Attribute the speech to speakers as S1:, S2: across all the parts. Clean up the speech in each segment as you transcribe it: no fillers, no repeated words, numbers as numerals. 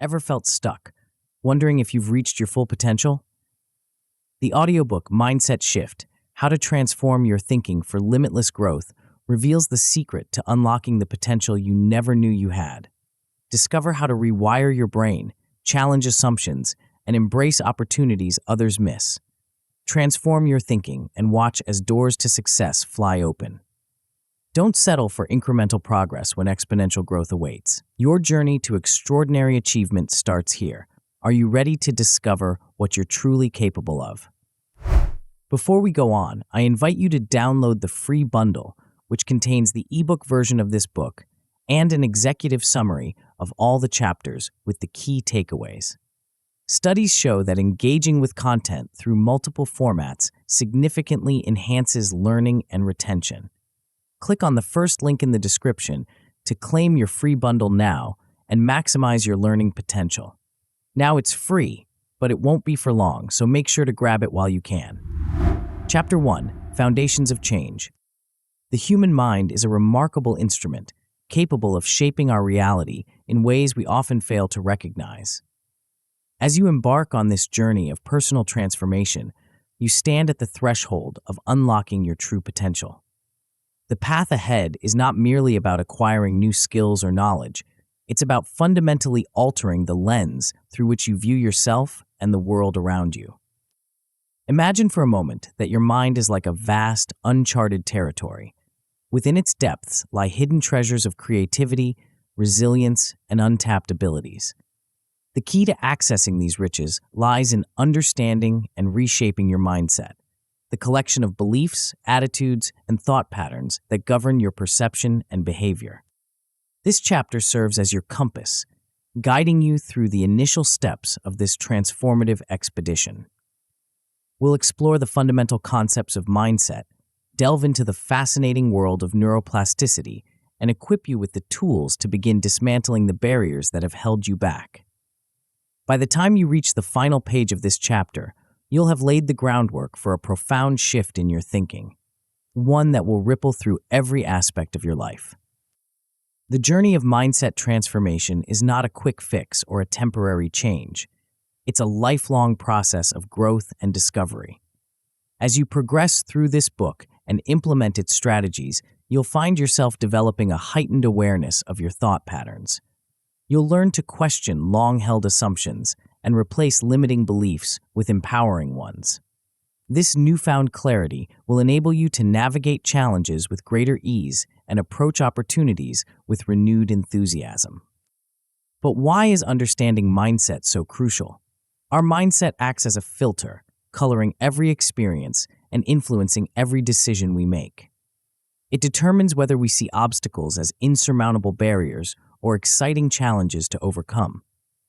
S1: Ever felt stuck? Wondering if you've reached your full potential? The audiobook Mindset Shift: How to Transform Your Thinking for Limitless Growth reveals the secret to unlocking the potential you never knew you had. Discover how to rewire your brain, challenge assumptions, and embrace opportunities others miss. Transform your thinking and watch as doors to success fly open. Don't settle for incremental progress when exponential growth awaits. Your journey to extraordinary achievement starts here. Are you ready to discover what you're truly capable of? Before we go on, I invite you to download the free bundle, which contains the ebook version of this book and an executive summary of all the chapters with the key takeaways. Studies show that engaging with content through multiple formats significantly enhances learning and retention. Click on the first link in the description to claim your free bundle now and maximize your learning potential. Now it's free, but it won't be for long, so make sure to grab it while you can. Chapter 1: Foundations of Change. The human mind is a remarkable instrument, capable of shaping our reality in ways we often fail to recognize. As you embark on this journey of personal transformation, you stand at the threshold of unlocking your true potential. The path ahead is not merely about acquiring new skills or knowledge. It's about fundamentally altering the lens through which you view yourself and the world around you. Imagine for a moment that your mind is like a vast, uncharted territory. Within its depths lie hidden treasures of creativity, resilience, and untapped abilities. The key to accessing these riches lies in understanding and reshaping your mindset, the collection of beliefs, attitudes, and thought patterns that govern your perception and behavior. This chapter serves as your compass, guiding you through the initial steps of this transformative expedition. We'll explore the fundamental concepts of mindset, delve into the fascinating world of neuroplasticity, and equip you with the tools to begin dismantling the barriers that have held you back. By the time you reach the final page of this chapter, you'll have laid the groundwork for a profound shift in your thinking, one that will ripple through every aspect of your life. The journey of mindset transformation is not a quick fix or a temporary change. It's a lifelong process of growth and discovery. As you progress through this book and implement its strategies, you'll find yourself developing a heightened awareness of your thought patterns. You'll learn to question long-held assumptions and replace limiting beliefs with empowering ones. This newfound clarity will enable you to navigate challenges with greater ease and approach opportunities with renewed enthusiasm. But why is understanding mindset so crucial? Our mindset acts as a filter, coloring every experience and influencing every decision we make. It determines whether we see obstacles as insurmountable barriers or exciting challenges to overcome.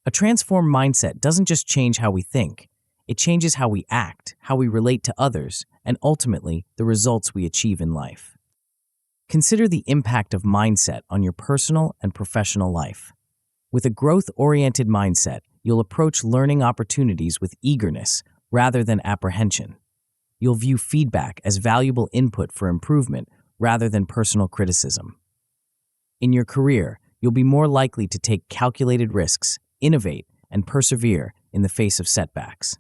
S1: A transformed mindset doesn't just change how we think, it changes how we act, how we relate to others, and ultimately, the results we achieve in life. Consider the impact of mindset on your personal and professional life. With a growth-oriented mindset, you'll approach learning opportunities with eagerness rather than apprehension. You'll view feedback as valuable input for improvement rather than personal criticism. In your career, you'll be more likely to take calculated risks, innovate, and persevere in the face of setbacks.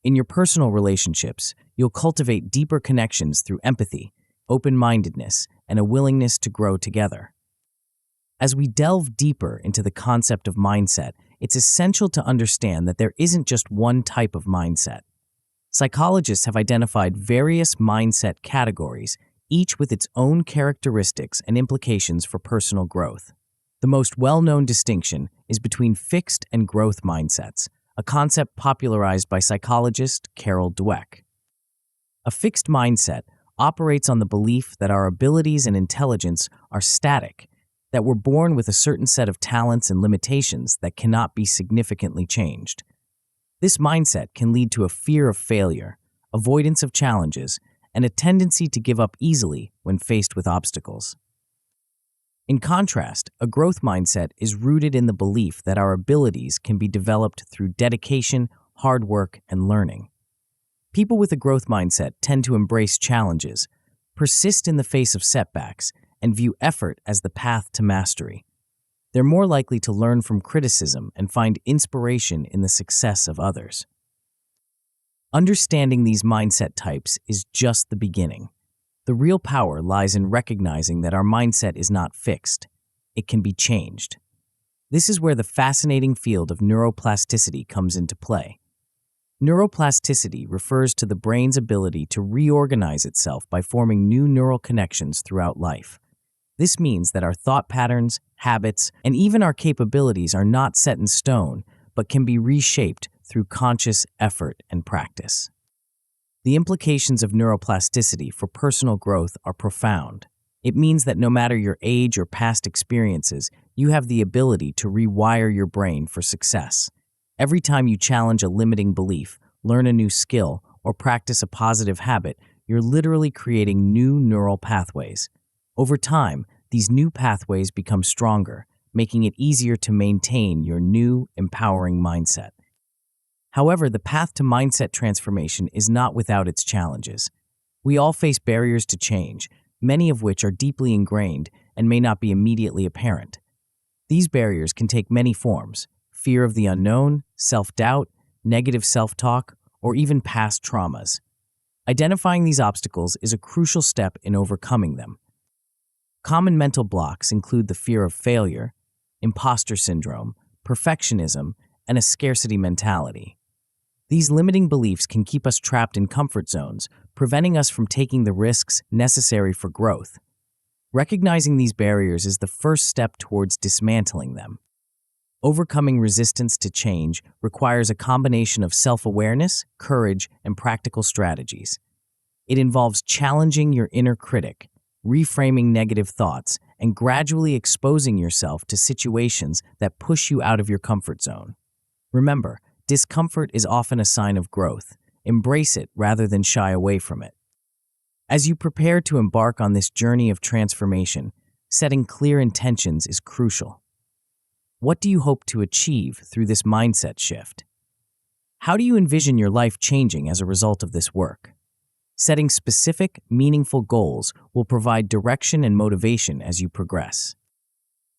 S1: In your personal relationships, you'll cultivate deeper connections through empathy, open-mindedness, and a willingness to grow together. As we delve deeper into the concept of mindset, it's essential to understand that there isn't just one type of mindset. Psychologists have identified various mindset categories, each with its own characteristics and implications for personal growth. The most well-known distinction is between fixed and growth mindsets, a concept popularized by psychologist Carol Dweck. A fixed mindset operates on the belief that our abilities and intelligence are static, that we're born with a certain set of talents and limitations that cannot be significantly changed. This mindset can lead to a fear of failure, avoidance of challenges, and a tendency to give up easily when faced with obstacles. In contrast, a growth mindset is rooted in the belief that our abilities can be developed through dedication, hard work, and learning. People with a growth mindset tend to embrace challenges, persist in the face of setbacks, and view effort as the path to mastery. They're more likely to learn from criticism and find inspiration in the success of others. Understanding these mindset types is just the beginning. The real power lies in recognizing that our mindset is not fixed. It can be changed. This is where the fascinating field of neuroplasticity comes into play. Neuroplasticity refers to the brain's ability to reorganize itself by forming new neural connections throughout life. This means that our thought patterns, habits, and even our capabilities are not set in stone, but can be reshaped through conscious effort and practice. The implications of neuroplasticity for personal growth are profound. It means that no matter your age or past experiences, you have the ability to rewire your brain for success. Every time you challenge a limiting belief, learn a new skill, or practice a positive habit, you're literally creating new neural pathways. Over time, these new pathways become stronger, making it easier to maintain your new, empowering mindset. However, the path to mindset transformation is not without its challenges. We all face barriers to change, many of which are deeply ingrained and may not be immediately apparent. These barriers can take many forms: fear of the unknown, self-doubt, negative self-talk, or even past traumas. Identifying these obstacles is a crucial step in overcoming them. Common mental blocks include the fear of failure, imposter syndrome, perfectionism, and a scarcity mentality. These limiting beliefs can keep us trapped in comfort zones, preventing us from taking the risks necessary for growth. Recognizing these barriers is the first step towards dismantling them. Overcoming resistance to change requires a combination of self-awareness, courage, and practical strategies. It involves challenging your inner critic, reframing negative thoughts, and gradually exposing yourself to situations that push you out of your comfort zone. Remember, discomfort is often a sign of growth. Embrace it rather than shy away from it. As you prepare to embark on this journey of transformation, setting clear intentions is crucial. What do you hope to achieve through this mindset shift? How do you envision your life changing as a result of this work? Setting specific, meaningful goals will provide direction and motivation as you progress.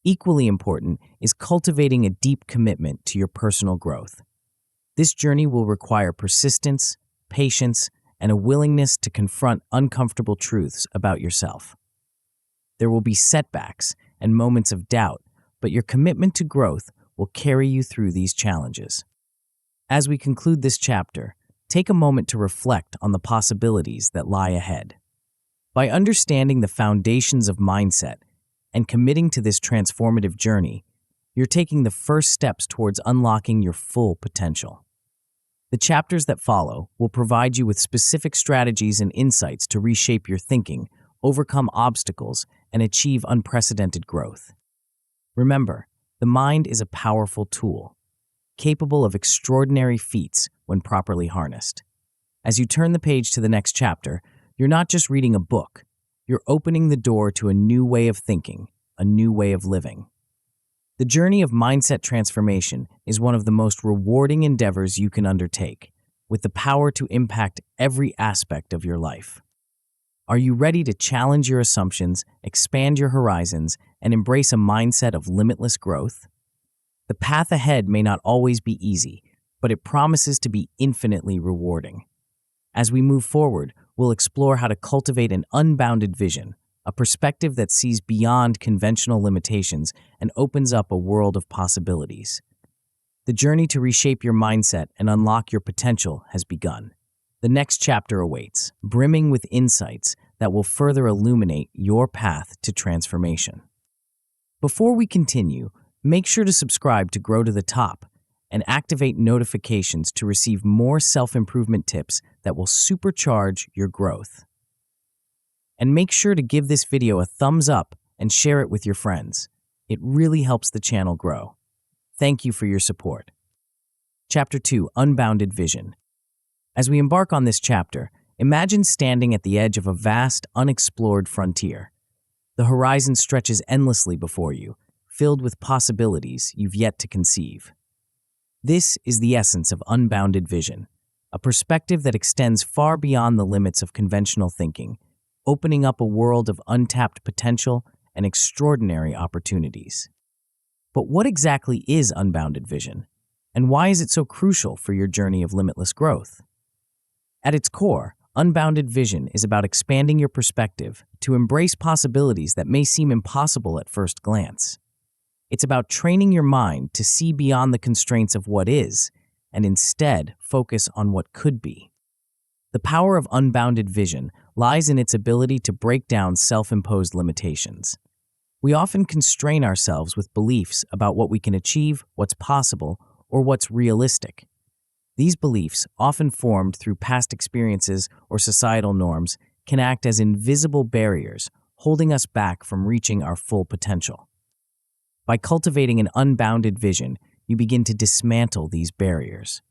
S1: Equally important is cultivating a deep commitment to your personal growth. This journey will require persistence, patience, and a willingness to confront uncomfortable truths about yourself. There will be setbacks and moments of doubt, but your commitment to growth will carry you through these challenges. As we conclude this chapter, take a moment to reflect on the possibilities that lie ahead. By understanding the foundations of mindset and committing to this transformative journey, you're taking the first steps towards unlocking your full potential. The chapters that follow will provide you with specific strategies and insights to reshape your thinking, overcome obstacles, and achieve unprecedented growth. Remember, the mind is a powerful tool, capable of extraordinary feats when properly harnessed. As you turn the page to the next chapter, you're not just reading a book, you're opening the door to a new way of thinking, a new way of living. The journey of mindset transformation is one of the most rewarding endeavors you can undertake, with the power to impact every aspect of your life. Are you ready to challenge your assumptions, expand your horizons, and embrace a mindset of limitless growth? The path ahead may not always be easy, but it promises to be infinitely rewarding. As we move forward, we'll explore how to cultivate an unbounded vision, a perspective that sees beyond conventional limitations and opens up a world of possibilities. The journey to reshape your mindset and unlock your potential has begun. The next chapter awaits, brimming with insights that will further illuminate your path to transformation. Before we continue, make sure to subscribe to Grow to the Top and activate notifications to receive more self-improvement tips that will supercharge your growth. And make sure to give this video a thumbs up and share it with your friends. It really helps the channel grow. Thank you for your support. Chapter 2, Unbounded Vision. As we embark on this chapter, imagine standing at the edge of a vast, unexplored frontier. The horizon stretches endlessly before you, filled with possibilities you've yet to conceive. This is the essence of unbounded vision, a perspective that extends far beyond the limits of conventional thinking, opening up a world of untapped potential and extraordinary opportunities. But what exactly is unbounded vision? And why is it so crucial for your journey of limitless growth? At its core, unbounded vision is about expanding your perspective to embrace possibilities that may seem impossible at first glance. It's about training your mind to see beyond the constraints of what is and instead focus on what could be. The power of unbounded vision lies in its ability to break down self-imposed limitations. We often constrain ourselves with beliefs about what we can achieve, what's possible, or what's realistic. These beliefs, often formed through past experiences or societal norms, can act as invisible barriers, holding us back from reaching our full potential. By cultivating an unbounded vision, you begin to dismantle these barriers.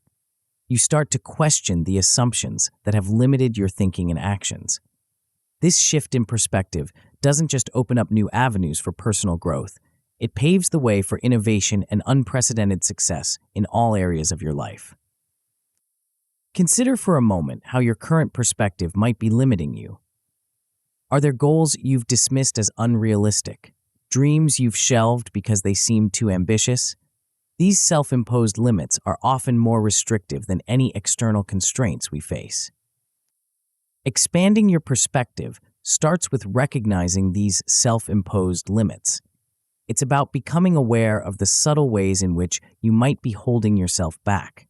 S1: You start to question the assumptions that have limited your thinking and actions. This shift in perspective doesn't just open up new avenues for personal growth, it paves the way for innovation and unprecedented success in all areas of your life. Consider for a moment how your current perspective might be limiting you. Are there goals you've dismissed as unrealistic? Dreams you've shelved because they seem too ambitious? These self-imposed limits are often more restrictive than any external constraints we face. Expanding your perspective starts with recognizing these self-imposed limits. It's about becoming aware of the subtle ways in which you might be holding yourself back.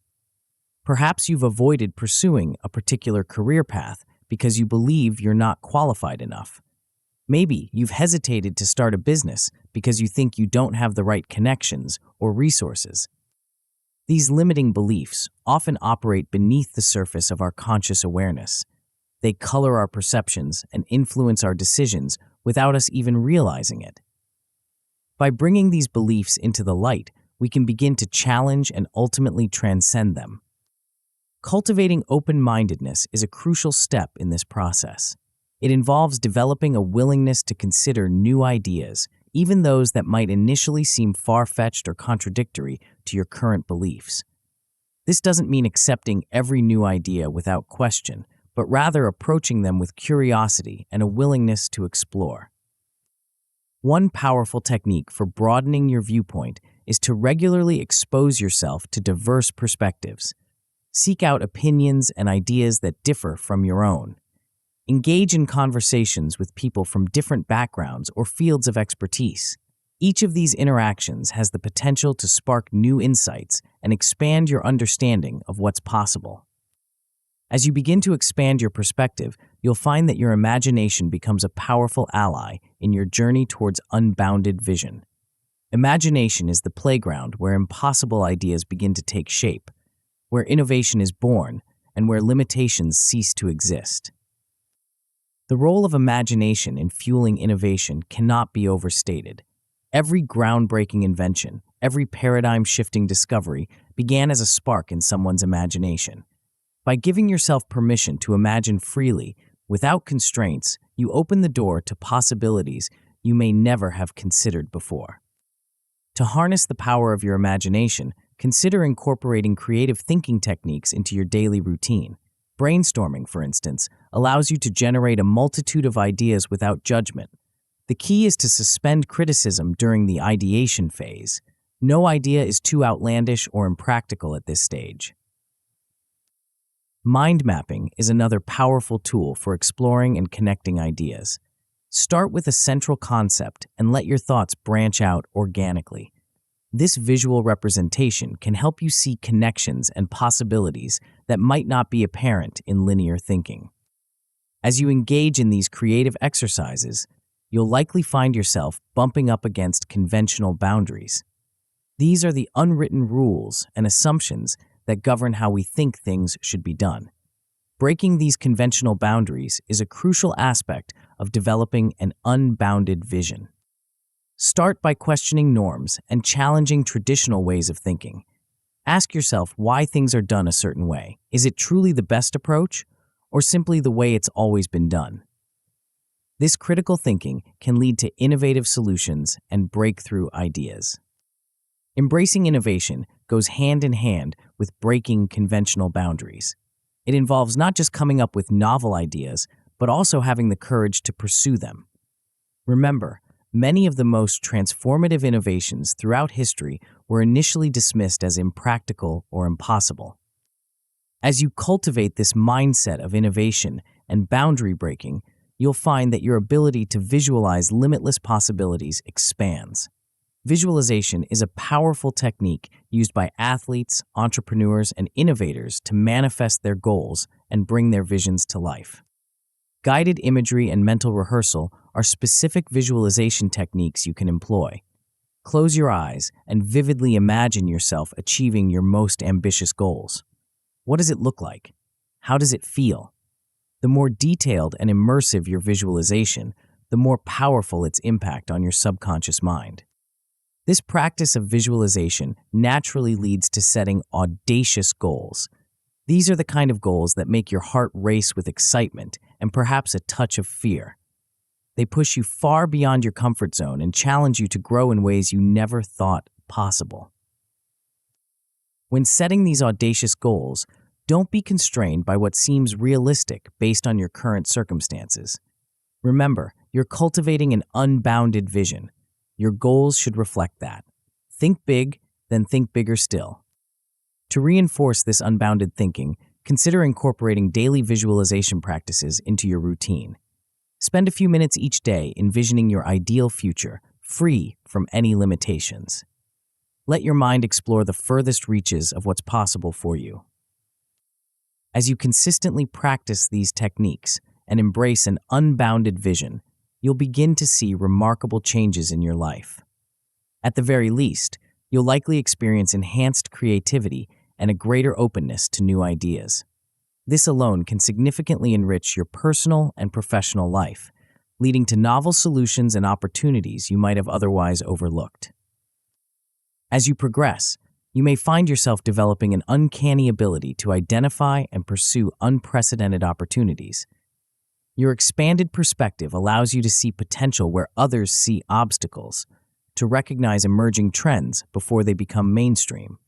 S1: Perhaps you've avoided pursuing a particular career path because you believe you're not qualified enough. Maybe you've hesitated to start a business because you think you don't have the right connections or resources. These limiting beliefs often operate beneath the surface of our conscious awareness. They color our perceptions and influence our decisions without us even realizing it. By bringing these beliefs into the light, we can begin to challenge and ultimately transcend them. Cultivating open-mindedness is a crucial step in this process. It involves developing a willingness to consider new ideas, even those that might initially seem far-fetched or contradictory to your current beliefs. This doesn't mean accepting every new idea without question, but rather approaching them with curiosity and a willingness to explore. One powerful technique for broadening your viewpoint is to regularly expose yourself to diverse perspectives. Seek out opinions and ideas that differ from your own. Engage in conversations with people from different backgrounds or fields of expertise. Each of these interactions has the potential to spark new insights and expand your understanding of what's possible. As you begin to expand your perspective, you'll find that your imagination becomes a powerful ally in your journey towards unbounded vision. Imagination is the playground where impossible ideas begin to take shape, where innovation is born, and where limitations cease to exist. The role of imagination in fueling innovation cannot be overstated. Every groundbreaking invention, every paradigm-shifting discovery began as a spark in someone's imagination. By giving yourself permission to imagine freely, without constraints, you open the door to possibilities you may never have considered before. To harness the power of your imagination, consider incorporating creative thinking techniques into your daily routine. Brainstorming, for instance, allows you to generate a multitude of ideas without judgment. The key is to suspend criticism during the ideation phase. No idea is too outlandish or impractical at this stage. Mind mapping is another powerful tool for exploring and connecting ideas. Start with a central concept and let your thoughts branch out organically. This visual representation can help you see connections and possibilities that might not be apparent in linear thinking. As you engage in these creative exercises, you'll likely find yourself bumping up against conventional boundaries. These are the unwritten rules and assumptions that govern how we think things should be done. Breaking these conventional boundaries is a crucial aspect of developing an unbounded vision. Start by questioning norms and challenging traditional ways of thinking. Ask yourself why things are done a certain way. Is it truly the best approach, or simply the way it's always been done? This critical thinking can lead to innovative solutions and breakthrough ideas. Embracing innovation goes hand in hand with breaking conventional boundaries. It involves not just coming up with novel ideas, but also having the courage to pursue them. Remember, many of the most transformative innovations throughout history were initially dismissed as impractical or impossible. As you cultivate this mindset of innovation and boundary breaking, you'll find that your ability to visualize limitless possibilities expands. Visualization is a powerful technique used by athletes, entrepreneurs, and innovators to manifest their goals and bring their visions to life. Guided imagery and mental rehearsal are specific visualization techniques you can employ. Close your eyes and vividly imagine yourself achieving your most ambitious goals. What does it look like? How does it feel? The more detailed and immersive your visualization, the more powerful its impact on your subconscious mind. This practice of visualization naturally leads to setting audacious goals. These are the kind of goals that make your heart race with excitement and perhaps a touch of fear. They push you far beyond your comfort zone and challenge you to grow in ways you never thought possible. When setting these audacious goals, don't be constrained by what seems realistic based on your current circumstances. Remember, you're cultivating an unbounded vision. Your goals should reflect that. Think big, then think bigger still. To reinforce this unbounded thinking, consider incorporating daily visualization practices into your routine. Spend a few minutes each day envisioning your ideal future, free from any limitations. Let your mind explore the furthest reaches of what's possible for you. As you consistently practice these techniques and embrace an unbounded vision, you'll begin to see remarkable changes in your life. At the very least, you'll likely experience enhanced creativity and a greater openness to new ideas. This alone can significantly enrich your personal and professional life, leading to novel solutions and opportunities you might have otherwise overlooked. As you progress, you may find yourself developing an uncanny ability to identify and pursue unprecedented opportunities. Your expanded perspective allows you to see potential where others see obstacles, to recognize emerging trends before they become mainstream.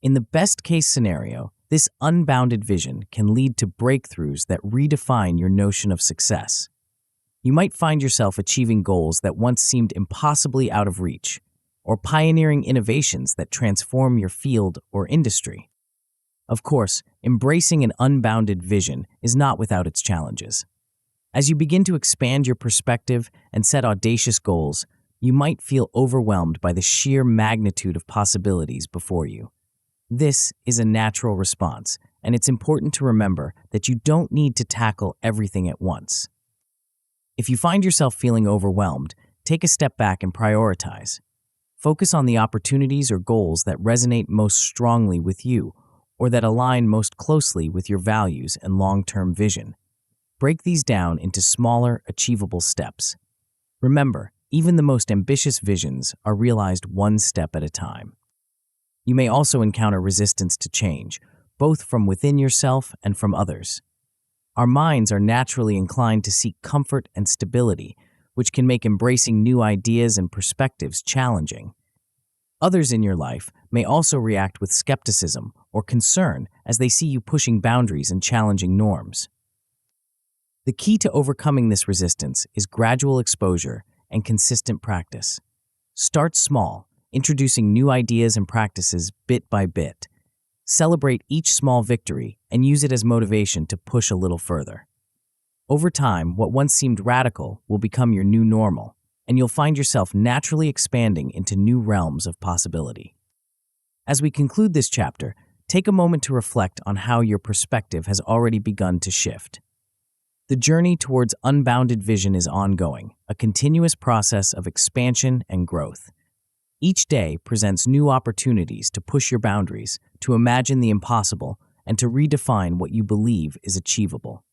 S1: In the best-case scenario, this unbounded vision can lead to breakthroughs that redefine your notion of success. You might find yourself achieving goals that once seemed impossibly out of reach, or pioneering innovations that transform your field or industry. Of course, embracing an unbounded vision is not without its challenges. As you begin to expand your perspective and set audacious goals, you might feel overwhelmed by the sheer magnitude of possibilities before you. This is a natural response, and it's important to remember that you don't need to tackle everything at once. If you find yourself feeling overwhelmed, take a step back and prioritize. Focus on the opportunities or goals that resonate most strongly with you, or that align most closely with your values and long-term vision. Break these down into smaller, achievable steps. Remember, even the most ambitious visions are realized one step at a time. You may also encounter resistance to change, both from within yourself and from others. Our minds are naturally inclined to seek comfort and stability, which can make embracing new ideas and perspectives challenging. Others in your life may also react with skepticism or concern as they see you pushing boundaries and challenging norms. The key to overcoming this resistance is gradual exposure and consistent practice. Start small, introducing new ideas and practices bit by bit. Celebrate each small victory and use it as motivation to push a little further. Over time, what once seemed radical will become your new normal, and you'll find yourself naturally expanding into new realms of possibility. As we conclude this chapter, take a moment to reflect on how your perspective has already begun to shift. The journey towards unbounded vision is ongoing, a continuous process of expansion and growth. Each day presents new opportunities to push your boundaries, to imagine the impossible, and to redefine what you believe is achievable.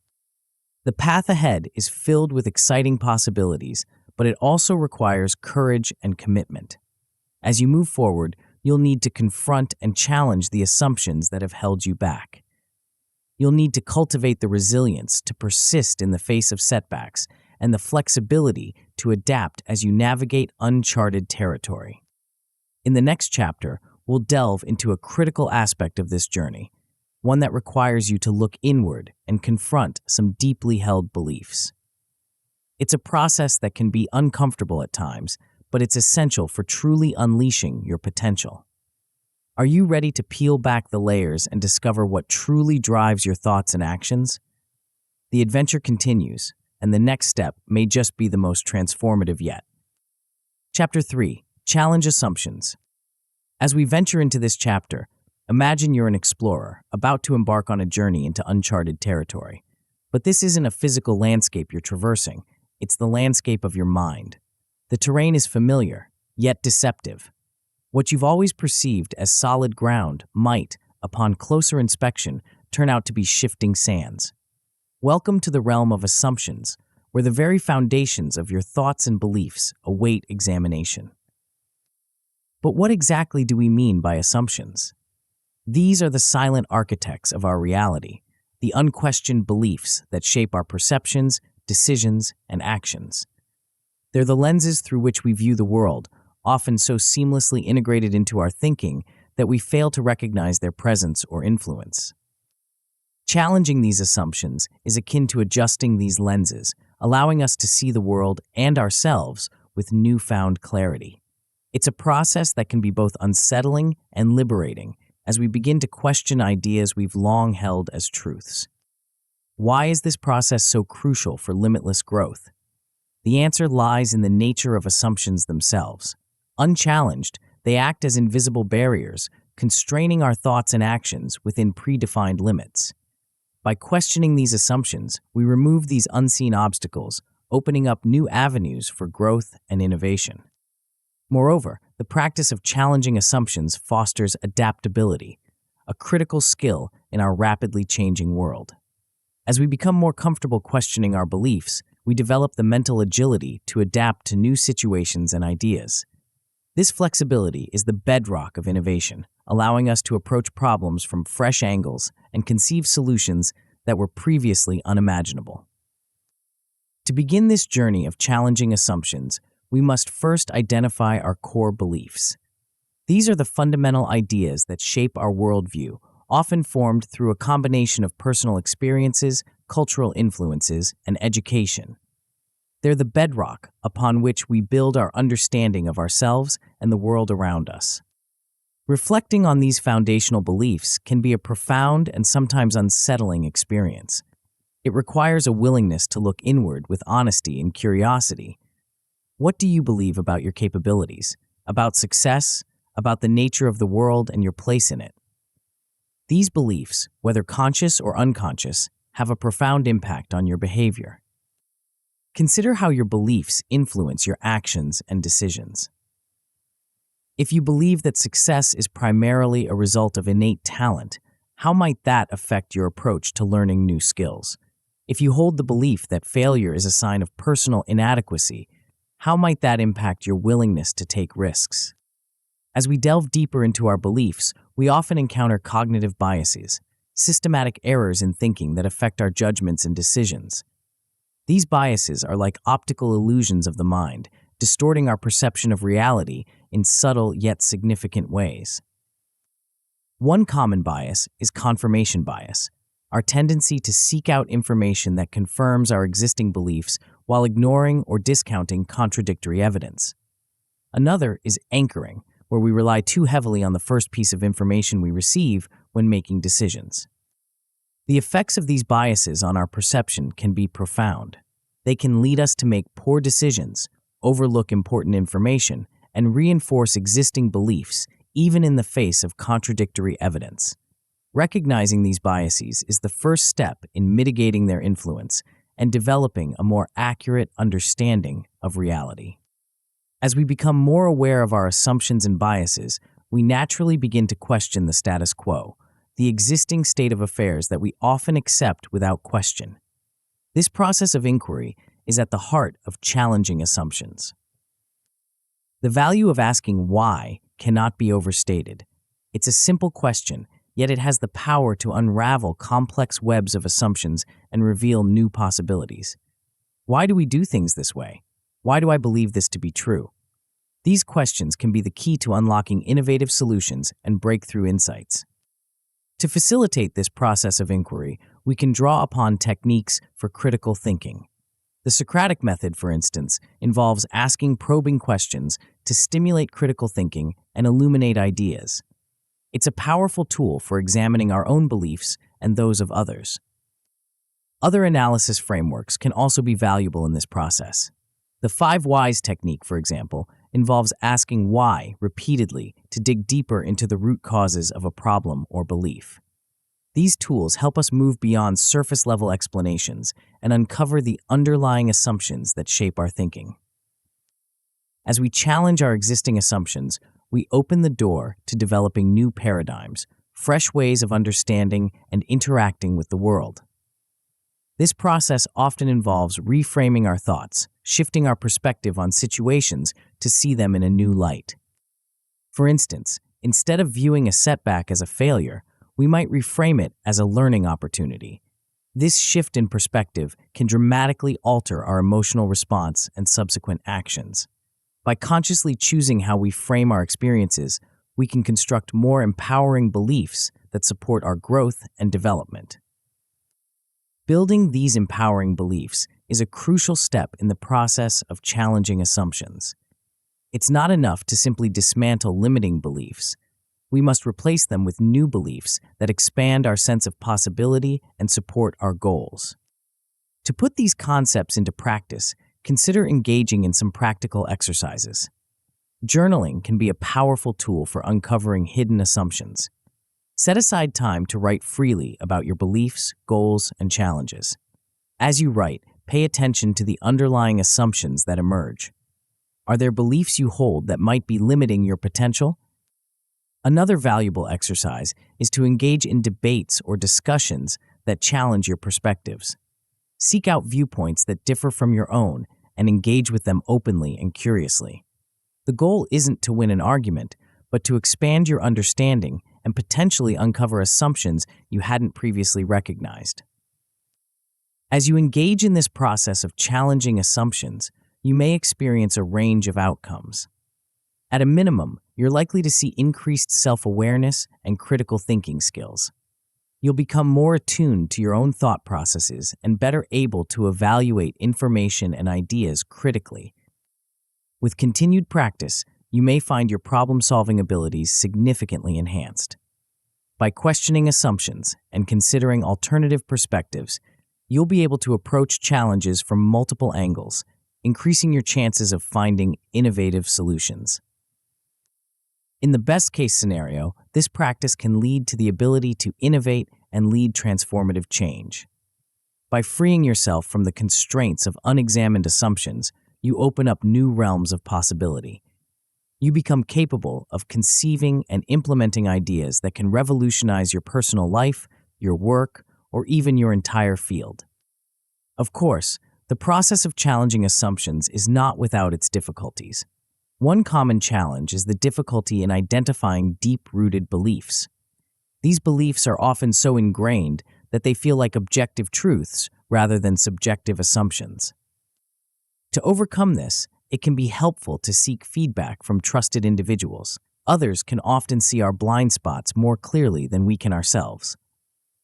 S1: The path ahead is filled with exciting possibilities, but it also requires courage and commitment. As you move forward, you'll need to confront and challenge the assumptions that have held you back. You'll need to cultivate the resilience to persist in the face of setbacks and the flexibility to adapt as you navigate uncharted territory. In the next chapter, we'll delve into a critical aspect of this journey, one that requires you to look inward and confront some deeply held beliefs. It's a process that can be uncomfortable at times, but it's essential for truly unleashing your potential. Are you ready to peel back the layers and discover what truly drives your thoughts and actions? The adventure continues, and the next step may just be the most transformative yet. Chapter 3: Challenge Assumptions. As we venture into this chapter, imagine you're an explorer about to embark on a journey into uncharted territory. But this isn't a physical landscape you're traversing, it's the landscape of your mind. The terrain is familiar, yet deceptive. What you've always perceived as solid ground might, upon closer inspection, turn out to be shifting sands. Welcome to the realm of assumptions, where the very foundations of your thoughts and beliefs await examination. But what exactly do we mean by assumptions? These are the silent architects of our reality, the unquestioned beliefs that shape our perceptions, decisions, and actions. They're the lenses through which we view the world, often so seamlessly integrated into our thinking that we fail to recognize their presence or influence. Challenging these assumptions is akin to adjusting these lenses, allowing us to see the world and ourselves with newfound clarity. It's a process that can be both unsettling and liberating as we begin to question ideas we've long held as truths. Why is this process so crucial for limitless growth? The answer lies in the nature of assumptions themselves. Unchallenged, they act as invisible barriers, constraining our thoughts and actions within predefined limits. By questioning these assumptions, we remove these unseen obstacles, opening up new avenues for growth and innovation. Moreover, the practice of challenging assumptions fosters adaptability, a critical skill in our rapidly changing world. As we become more comfortable questioning our beliefs, we develop the mental agility to adapt to new situations and ideas. This flexibility is the bedrock of innovation, allowing us to approach problems from fresh angles and conceive solutions that were previously unimaginable. To begin this journey of challenging assumptions, we must first identify our core beliefs. These are the fundamental ideas that shape our worldview, often formed through a combination of personal experiences, cultural influences, and education. They're the bedrock upon which we build our understanding of ourselves and the world around us. Reflecting on these foundational beliefs can be a profound and sometimes unsettling experience. It requires a willingness to look inward with honesty and curiosity. What do you believe about your capabilities, about success, about the nature of the world and your place in it? These beliefs, whether conscious or unconscious, have a profound impact on your behavior. Consider how your beliefs influence your actions and decisions. If you believe that success is primarily a result of innate talent, how might that affect your approach to learning new skills? If you hold the belief that failure is a sign of personal inadequacy, how might that impact your willingness to take risks? As we delve deeper into our beliefs, we often encounter cognitive biases, systematic errors in thinking that affect our judgments and decisions. These biases are like optical illusions of the mind, distorting our perception of reality in subtle yet significant ways. One common bias is confirmation bias, our tendency to seek out information that confirms our existing beliefs while ignoring or discounting contradictory evidence. Another is anchoring, where we rely too heavily on the first piece of information we receive when making decisions. The effects of these biases on our perception can be profound. They can lead us to make poor decisions, overlook important information, and reinforce existing beliefs, even in the face of contradictory evidence. Recognizing these biases is the first step in mitigating their influence and developing a more accurate understanding of reality. As we become more aware of our assumptions and biases, we naturally begin to question the status quo, the existing state of affairs that we often accept without question. This process of inquiry is at the heart of challenging assumptions. The value of asking why cannot be overstated. It's a simple question, yet it has the power to unravel complex webs of assumptions and reveal new possibilities. Why do we do things this way? Why do I believe this to be true? These questions can be the key to unlocking innovative solutions and breakthrough insights. To facilitate this process of inquiry, we can draw upon techniques for critical thinking. The Socratic method, for instance, involves asking probing questions to stimulate critical thinking and illuminate ideas. It's a powerful tool for examining our own beliefs and those of others. Other analysis frameworks can also be valuable in this process. The 5 whys technique, for example, involves asking why repeatedly to dig deeper into the root causes of a problem or belief. These tools help us move beyond surface-level explanations and uncover the underlying assumptions that shape our thinking. As we challenge our existing assumptions, we open the door to developing new paradigms, fresh ways of understanding and interacting with the world. This process often involves reframing our thoughts, shifting our perspective on situations to see them in a new light. For instance, instead of viewing a setback as a failure, we might reframe it as a learning opportunity. This shift in perspective can dramatically alter our emotional response and subsequent actions. By consciously choosing how we frame our experiences, we can construct more empowering beliefs that support our growth and development. Building these empowering beliefs is a crucial step in the process of challenging assumptions. It's not enough to simply dismantle limiting beliefs. We must replace them with new beliefs that expand our sense of possibility and support our goals. To put these concepts into practice, consider engaging in some practical exercises. Journaling can be a powerful tool for uncovering hidden assumptions. Set aside time to write freely about your beliefs, goals, and challenges. As you write, pay attention to the underlying assumptions that emerge. Are there beliefs you hold that might be limiting your potential? Another valuable exercise is to engage in debates or discussions that challenge your perspectives. Seek out viewpoints that differ from your own and engage with them openly and curiously. The goal isn't to win an argument, but to expand your understanding and potentially uncover assumptions you hadn't previously recognized. As you engage in this process of challenging assumptions, you may experience a range of outcomes. At a minimum, you're likely to see increased self-awareness and critical thinking skills. You'll become more attuned to your own thought processes and better able to evaluate information and ideas critically. With continued practice, you may find your problem-solving abilities significantly enhanced. By questioning assumptions and considering alternative perspectives, you'll be able to approach challenges from multiple angles, increasing your chances of finding innovative solutions. In the best-case scenario, this practice can lead to the ability to innovate and lead transformative change. By freeing yourself from the constraints of unexamined assumptions, you open up new realms of possibility. You become capable of conceiving and implementing ideas that can revolutionize your personal life, your work, or even your entire field. Of course, the process of challenging assumptions is not without its difficulties. One common challenge is the difficulty in identifying deep-rooted beliefs. These beliefs are often so ingrained that they feel like objective truths rather than subjective assumptions. To overcome this, it can be helpful to seek feedback from trusted individuals. Others can often see our blind spots more clearly than we can ourselves.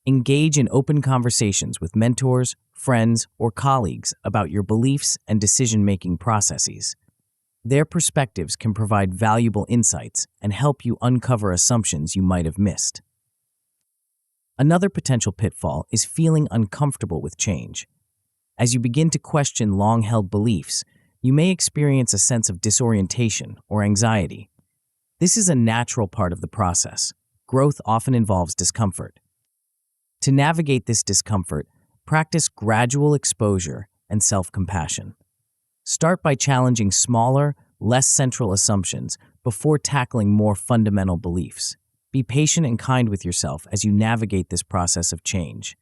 S1: Engage in open conversations with mentors, friends, or colleagues about your beliefs and decision-making processes. Their perspectives can provide valuable insights and help you uncover assumptions you might have missed. Another potential pitfall is feeling uncomfortable with change. As you begin to question long-held beliefs, you may experience a sense of disorientation or anxiety. This is a natural part of the process. Growth often involves discomfort. To navigate this discomfort, practice gradual exposure and self-compassion. Start by challenging smaller, less central assumptions before tackling more fundamental beliefs. Be patient and kind with yourself as you navigate this process of change.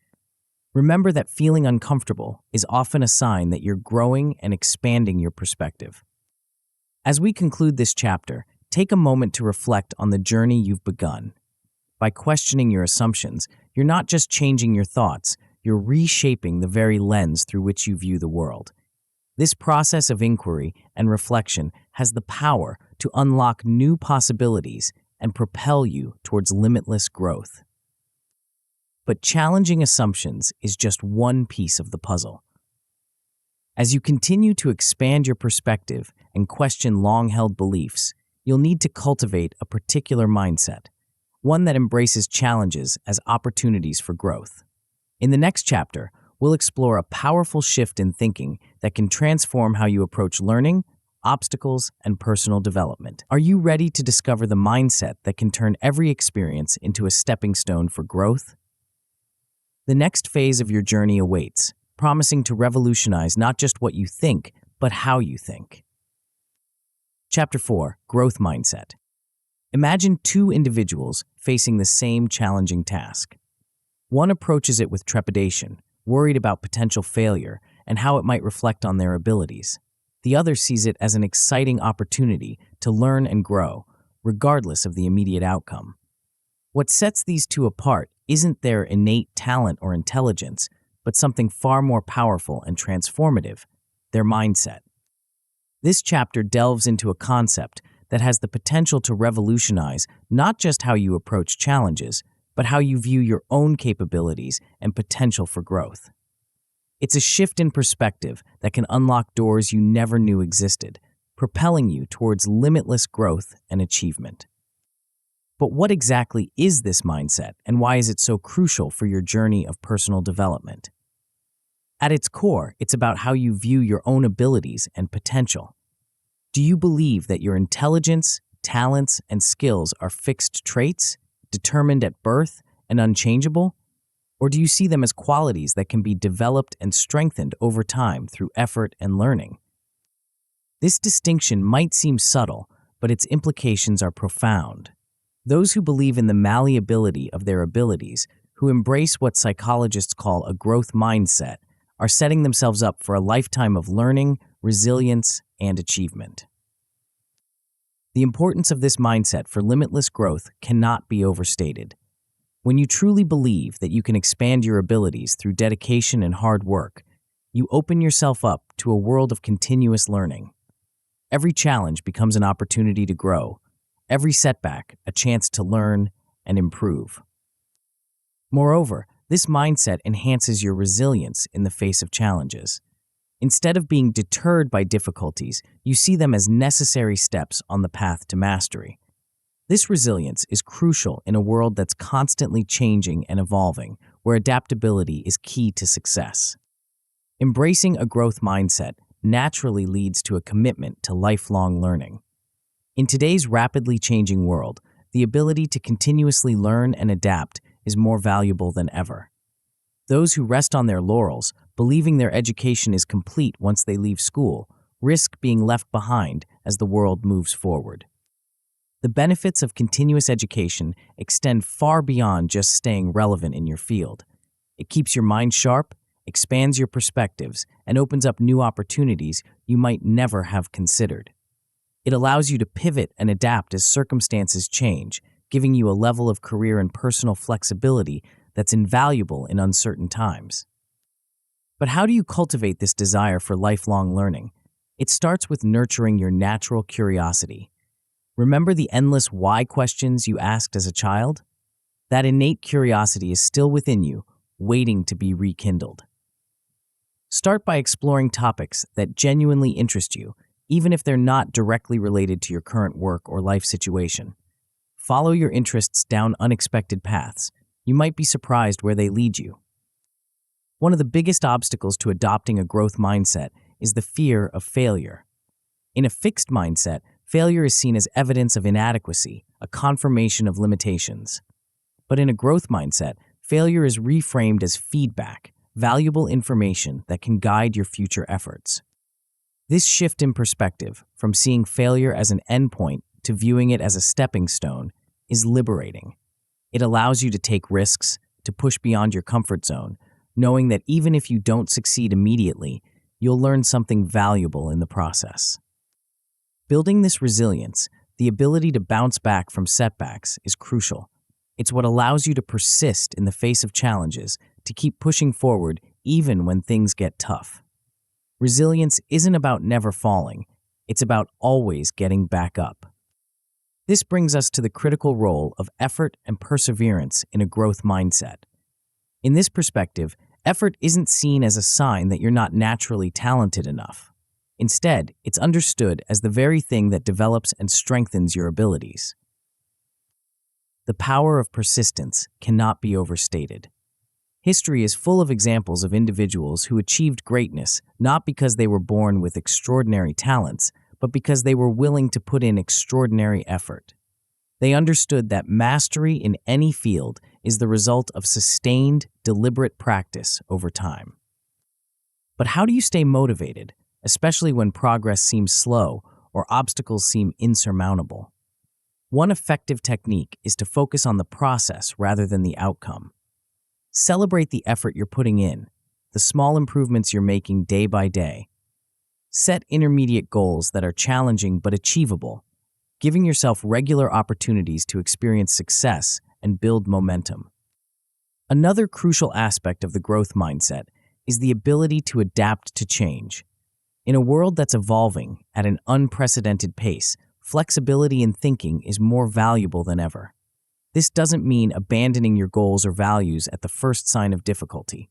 S1: Remember that feeling uncomfortable is often a sign that you're growing and expanding your perspective. As we conclude this chapter, take a moment to reflect on the journey you've begun. By questioning your assumptions, you're not just changing your thoughts, you're reshaping the very lens through which you view the world. This process of inquiry and reflection has the power to unlock new possibilities and propel you towards limitless growth. But challenging assumptions is just one piece of the puzzle. As you continue to expand your perspective and question long-held beliefs, you'll need to cultivate a particular mindset, one that embraces challenges as opportunities for growth. In the next chapter, we'll explore a powerful shift in thinking that can transform how you approach learning, obstacles, and personal development. Are you ready to discover the mindset that can turn every experience into a stepping stone for growth? The next phase of your journey awaits, promising to revolutionize not just what you think, but how you think. Chapter 4: Growth Mindset. Imagine two individuals facing the same challenging task. One approaches it with trepidation, worried about potential failure and how it might reflect on their abilities. The other sees it as an exciting opportunity to learn and grow, regardless of the immediate outcome. What sets these two apart isn't their innate talent or intelligence, but something far more powerful and transformative: their mindset. This chapter delves into a concept that has the potential to revolutionize not just how you approach challenges, but how you view your own capabilities and potential for growth. It's a shift in perspective that can unlock doors you never knew existed, propelling you towards limitless growth and achievement. But what exactly is this mindset, and why is it so crucial for your journey of personal development? At its core, it's about how you view your own abilities and potential. Do you believe that your intelligence, talents, and skills are fixed traits, determined at birth, and unchangeable? Or do you see them as qualities that can be developed and strengthened over time through effort and learning? This distinction might seem subtle, but its implications are profound. Those who believe in the malleability of their abilities, who embrace what psychologists call a growth mindset, are setting themselves up for a lifetime of learning, resilience, and achievement. The importance of this mindset for limitless growth cannot be overstated. When you truly believe that you can expand your abilities through dedication and hard work, you open yourself up to a world of continuous learning. Every challenge becomes an opportunity to grow, every setback a chance to learn and improve. Moreover, this mindset enhances your resilience in the face of challenges. Instead of being deterred by difficulties, you see them as necessary steps on the path to mastery. This resilience is crucial in a world that's constantly changing and evolving, where adaptability is key to success. Embracing a growth mindset naturally leads to a commitment to lifelong learning. In today's rapidly changing world, the ability to continuously learn and adapt is more valuable than ever. Those who rest on their laurels, believing their education is complete once they leave school, risk being left behind as the world moves forward. The benefits of continuous education extend far beyond just staying relevant in your field. It keeps your mind sharp, expands your perspectives, and opens up new opportunities you might never have considered. It allows you to pivot and adapt as circumstances change, giving you a level of career and personal flexibility that's invaluable in uncertain times. But how do you cultivate this desire for lifelong learning? It starts with nurturing your natural curiosity. Remember the endless why questions you asked as a child? That innate curiosity is still within you, waiting to be rekindled. Start by exploring topics that genuinely interest you, even if they're not directly related to your current work or life situation. Follow your interests down unexpected paths. You might be surprised where they lead you. One of the biggest obstacles to adopting a growth mindset is the fear of failure. In a fixed mindset, failure is seen as evidence of inadequacy, a confirmation of limitations. But in a growth mindset, failure is reframed as feedback, valuable information that can guide your future efforts. This shift in perspective, from seeing failure as an endpoint to viewing it as a stepping stone, is liberating. It allows you to take risks, to push beyond your comfort zone, knowing that even if you don't succeed immediately, you'll learn something valuable in the process. Building this resilience, the ability to bounce back from setbacks, is crucial. It's what allows you to persist in the face of challenges, to keep pushing forward even when things get tough. Resilience isn't about never falling, it's about always getting back up. This brings us to the critical role of effort and perseverance in a growth mindset. In this perspective, Effort isn't seen as a sign that you're not naturally talented enough. Instead, it's understood as the very thing that develops and strengthens your abilities. The power of persistence cannot be overstated. History is full of examples of individuals who achieved greatness not because they were born with extraordinary talents, but because they were willing to put in extraordinary effort. They understood that mastery in any field is the result of sustained, deliberate practice over time. But how do you stay motivated, especially when progress seems slow or obstacles seem insurmountable? One effective technique is to focus on the process rather than the outcome. Celebrate the effort you're putting in, the small improvements you're making day by day. Set intermediate goals that are challenging but achievable, giving yourself regular opportunities to experience success and build momentum. Another crucial aspect of the growth mindset is the ability to adapt to change. In a world that's evolving at an unprecedented pace, flexibility in thinking is more valuable than ever. This doesn't mean abandoning your goals or values at the first sign of difficulty.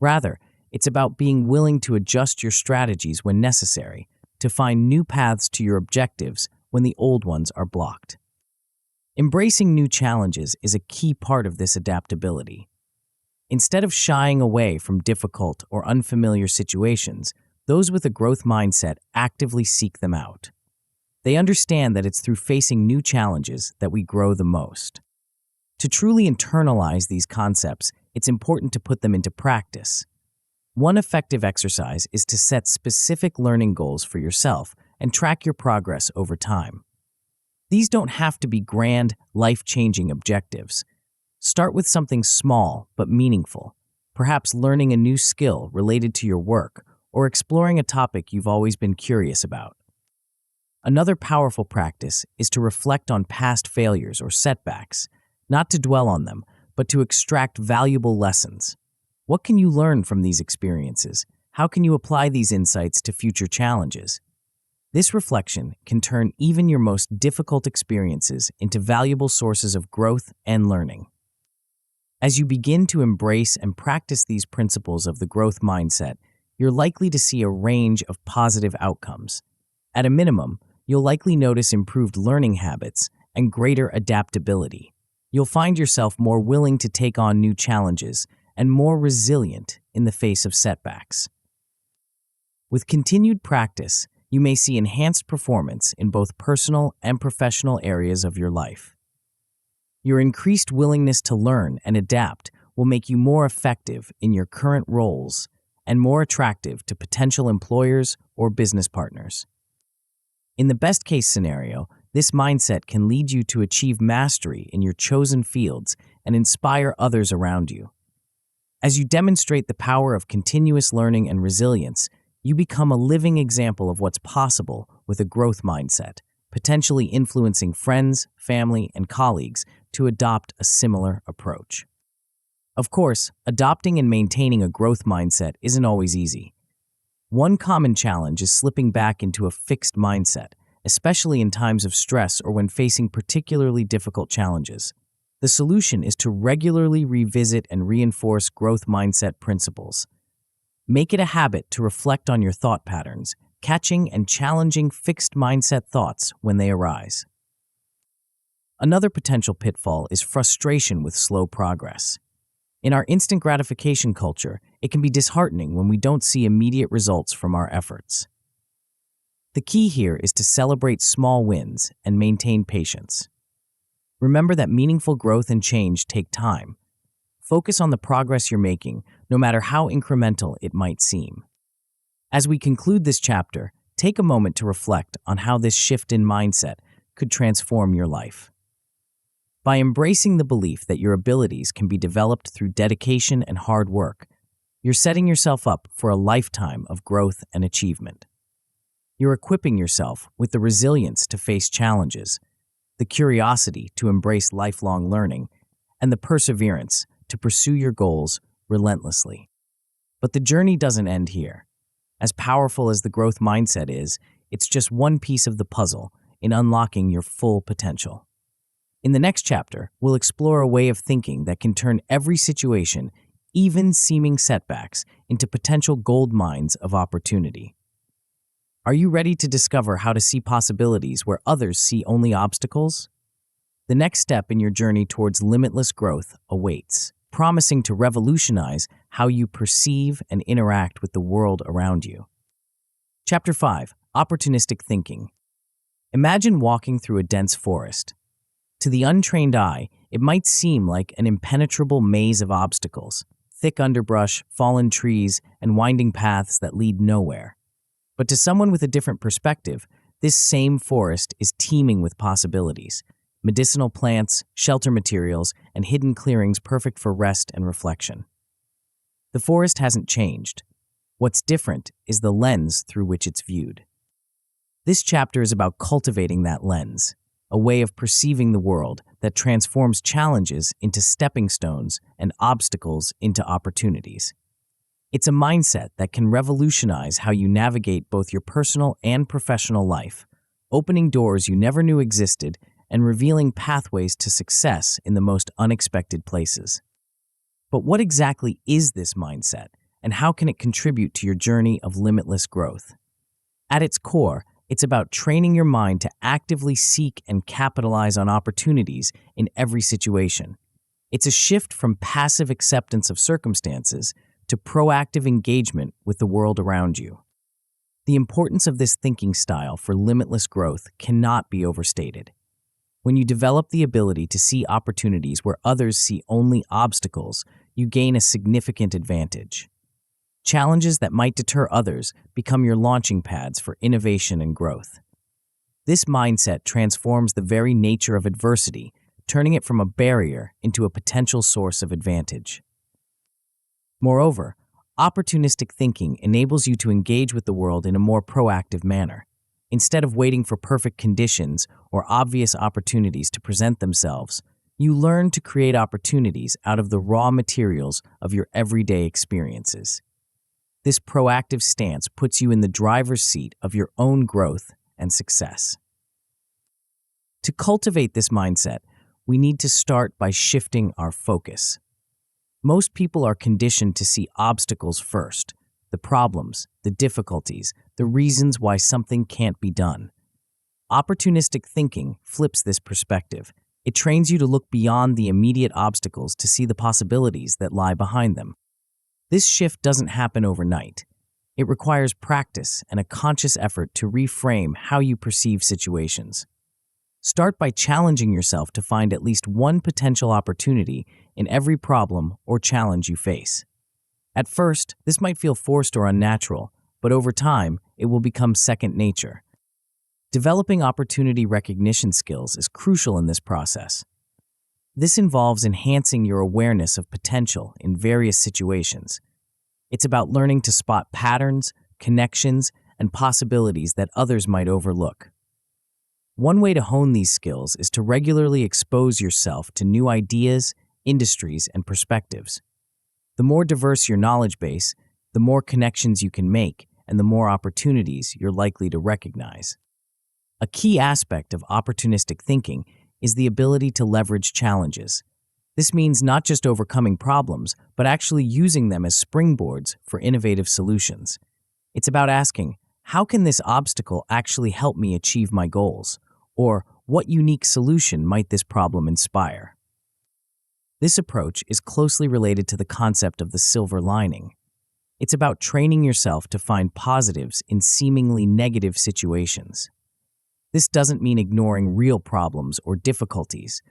S1: Rather, it's about being willing to adjust your strategies when necessary, to find new paths to your objectives when the old ones are blocked. Embracing new challenges is a key part of this adaptability. Instead of shying away from difficult or unfamiliar situations, those with a growth mindset actively seek them out. They understand that it's through facing new challenges that we grow the most. To truly internalize these concepts, it's important to put them into practice. One effective exercise is to set specific learning goals for yourself and track your progress over time. These don't have to be grand, life-changing objectives. Start with something small but meaningful, perhaps learning a new skill related to your work or exploring a topic you've always been curious about. Another powerful practice is to reflect on past failures or setbacks, not to dwell on them, but to extract valuable lessons. What can you learn from these experiences? How can you apply these insights to future challenges? This reflection can turn even your most difficult experiences into valuable sources of growth and learning. As you begin to embrace and practice these principles of the growth mindset, you're likely to see a range of positive outcomes. At a minimum, you'll likely notice improved learning habits and greater adaptability. You'll find yourself more willing to take on new challenges and more resilient in the face of setbacks. With continued practice, you may see enhanced performance in both personal and professional areas of your life. Your increased willingness to learn and adapt will make you more effective in your current roles and more attractive to potential employers or business partners. In the best-case scenario, this mindset can lead you to achieve mastery in your chosen fields and inspire others around you. As you demonstrate the power of continuous learning and resilience, you become a living example of what's possible with a growth mindset, potentially influencing friends, family, and colleagues to adopt a similar approach. Of course, adopting and maintaining a growth mindset isn't always easy. One common challenge is slipping back into a fixed mindset, especially in times of stress or when facing particularly difficult challenges. The solution is to regularly revisit and reinforce growth mindset principles. Make it a habit to reflect on your thought patterns, catching and challenging fixed mindset thoughts when they arise. Another potential pitfall is frustration with slow progress. In our instant gratification culture, it can be disheartening when we don't see immediate results from our efforts. The key here is to celebrate small wins and maintain patience. Remember that meaningful growth and change take time. Focus on the progress you're making, no matter how incremental it might seem. As we conclude this chapter, take a moment to reflect on how this shift in mindset could transform your life. By embracing the belief that your abilities can be developed through dedication and hard work, you're setting yourself up for a lifetime of growth and achievement. You're equipping yourself with the resilience to face challenges, the curiosity to embrace lifelong learning, and the perseverance to pursue your goals relentlessly. But the journey doesn't end here. As powerful as the growth mindset is, it's just one piece of the puzzle in unlocking your full potential. In the next chapter, we'll explore a way of thinking that can turn every situation even seeming setbacks, into potential gold mines of opportunity. Are you ready to discover how to see possibilities where others see only obstacles? The next step in your journey towards limitless growth awaits, promising to revolutionize how you perceive and interact with the world around you. Chapter 5: Opportunistic Thinking. Imagine walking through a dense forest. To the untrained eye, it might seem like an impenetrable maze of obstacles, thick underbrush, fallen trees, and winding paths that lead nowhere. But to someone with a different perspective, this same forest is teeming with possibilities: medicinal plants, shelter materials, and hidden clearings perfect for rest and reflection. The forest hasn't changed. What's different is the lens through which it's viewed. This chapter is about cultivating that lens, a way of perceiving the world that transforms challenges into stepping stones and obstacles into opportunities. It's a mindset that can revolutionize how you navigate both your personal and professional life, opening doors you never knew existed and revealing pathways to success in the most unexpected places. But what exactly is this mindset, and how can it contribute to your journey of limitless growth? At its core, it's about training your mind to actively seek and capitalize on opportunities in every situation. It's a shift from passive acceptance of circumstances to proactive engagement with the world around you. The importance of this thinking style for limitless growth cannot be overstated. When you develop the ability to see opportunities where others see only obstacles, you gain a significant advantage. Challenges that might deter others become your launching pads for innovation and growth. This mindset transforms the very nature of adversity, turning it from a barrier into a potential source of advantage. Moreover, opportunistic thinking enables you to engage with the world in a more proactive manner. Instead of waiting for perfect conditions or obvious opportunities to present themselves, you learn to create opportunities out of the raw materials of your everyday experiences. This proactive stance puts you in the driver's seat of your own growth and success. To cultivate this mindset, we need to start by shifting our focus. Most people are conditioned to see obstacles first, the problems, the difficulties, the reasons why something can't be done. Opportunistic thinking flips this perspective. It trains you to look beyond the immediate obstacles to see the possibilities that lie behind them. This shift doesn't happen overnight. It requires practice and a conscious effort to reframe how you perceive situations. Start by challenging yourself to find at least one potential opportunity in every problem or challenge you face. At first, this might feel forced or unnatural, but over time, it will become second nature. Developing opportunity recognition skills is crucial in this process. This involves enhancing your awareness of potential in various situations. It's about learning to spot patterns, connections, and possibilities that others might overlook. One way to hone these skills is to regularly expose yourself to new ideas, industries, and perspectives. The more diverse your knowledge base, the more connections you can make, and the more opportunities you're likely to recognize. A key aspect of opportunistic thinking is the ability to leverage challenges. This means not just overcoming problems, but actually using them as springboards for innovative solutions. It's about asking, how can this obstacle actually help me achieve my goals? Or what unique solution might this problem inspire? This approach is closely related to the concept of the silver lining. It's about training yourself to find positives in seemingly negative situations. This doesn't mean ignoring real problems or difficulties.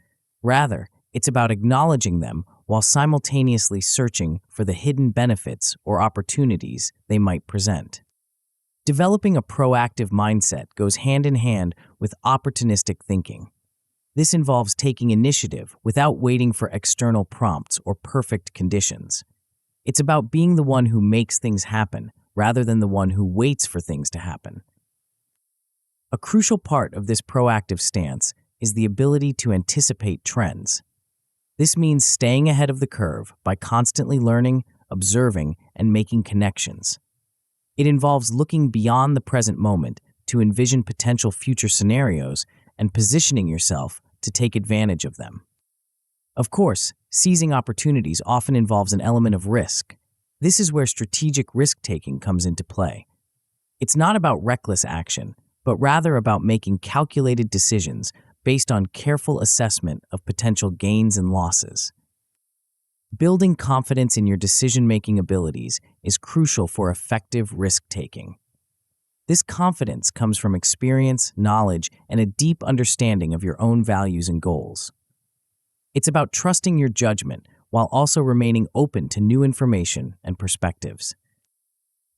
S1: Rather, it's about acknowledging them while simultaneously searching for the hidden benefits or opportunities they might present. Developing a proactive mindset goes hand in hand with opportunistic thinking. This involves taking initiative without waiting for external prompts or perfect conditions. It's about being the one who makes things happen rather than the one who waits for things to happen. A crucial part of this proactive stance is the ability to anticipate trends. This means staying ahead of the curve by constantly learning, observing, and making connections. It involves looking beyond the present moment to envision potential future scenarios and positioning yourself to take advantage of them. Of course, Seizing opportunities often involves an element of risk. This is where strategic risk-taking comes into play. It's not about reckless action, but rather about making calculated decisions based on careful assessment of potential gains and losses. Building confidence in your decision-making abilities is crucial for effective risk-taking. This confidence comes from experience, knowledge, and a deep understanding of your own values and goals. It's about trusting your judgment while also remaining open to new information and perspectives.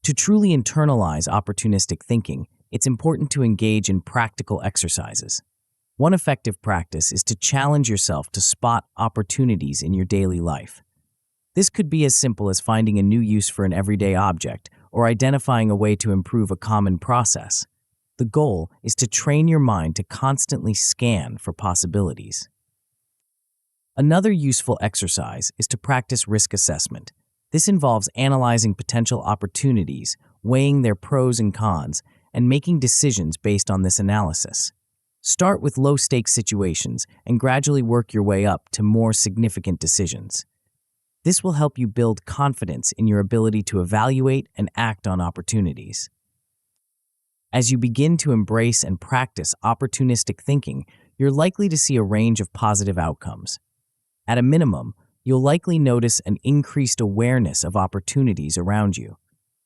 S1: To truly internalize opportunistic thinking, it's important to engage in practical exercises. One effective practice is to challenge yourself to spot opportunities in your daily life. This could be as simple as finding a new use for an everyday object or identifying a way to improve a common process. The goal is to train your mind to constantly scan for possibilities. Another useful exercise is to practice risk assessment. This involves analyzing potential opportunities, weighing their pros and cons, and making decisions based on this analysis. Start with low-stakes situations and gradually work your way up to more significant decisions. This will help you build confidence in your ability to evaluate and act on opportunities. As you begin to embrace and practice opportunistic thinking, you're likely to see a range of positive outcomes. At a minimum, you'll likely notice an increased awareness of opportunities around you.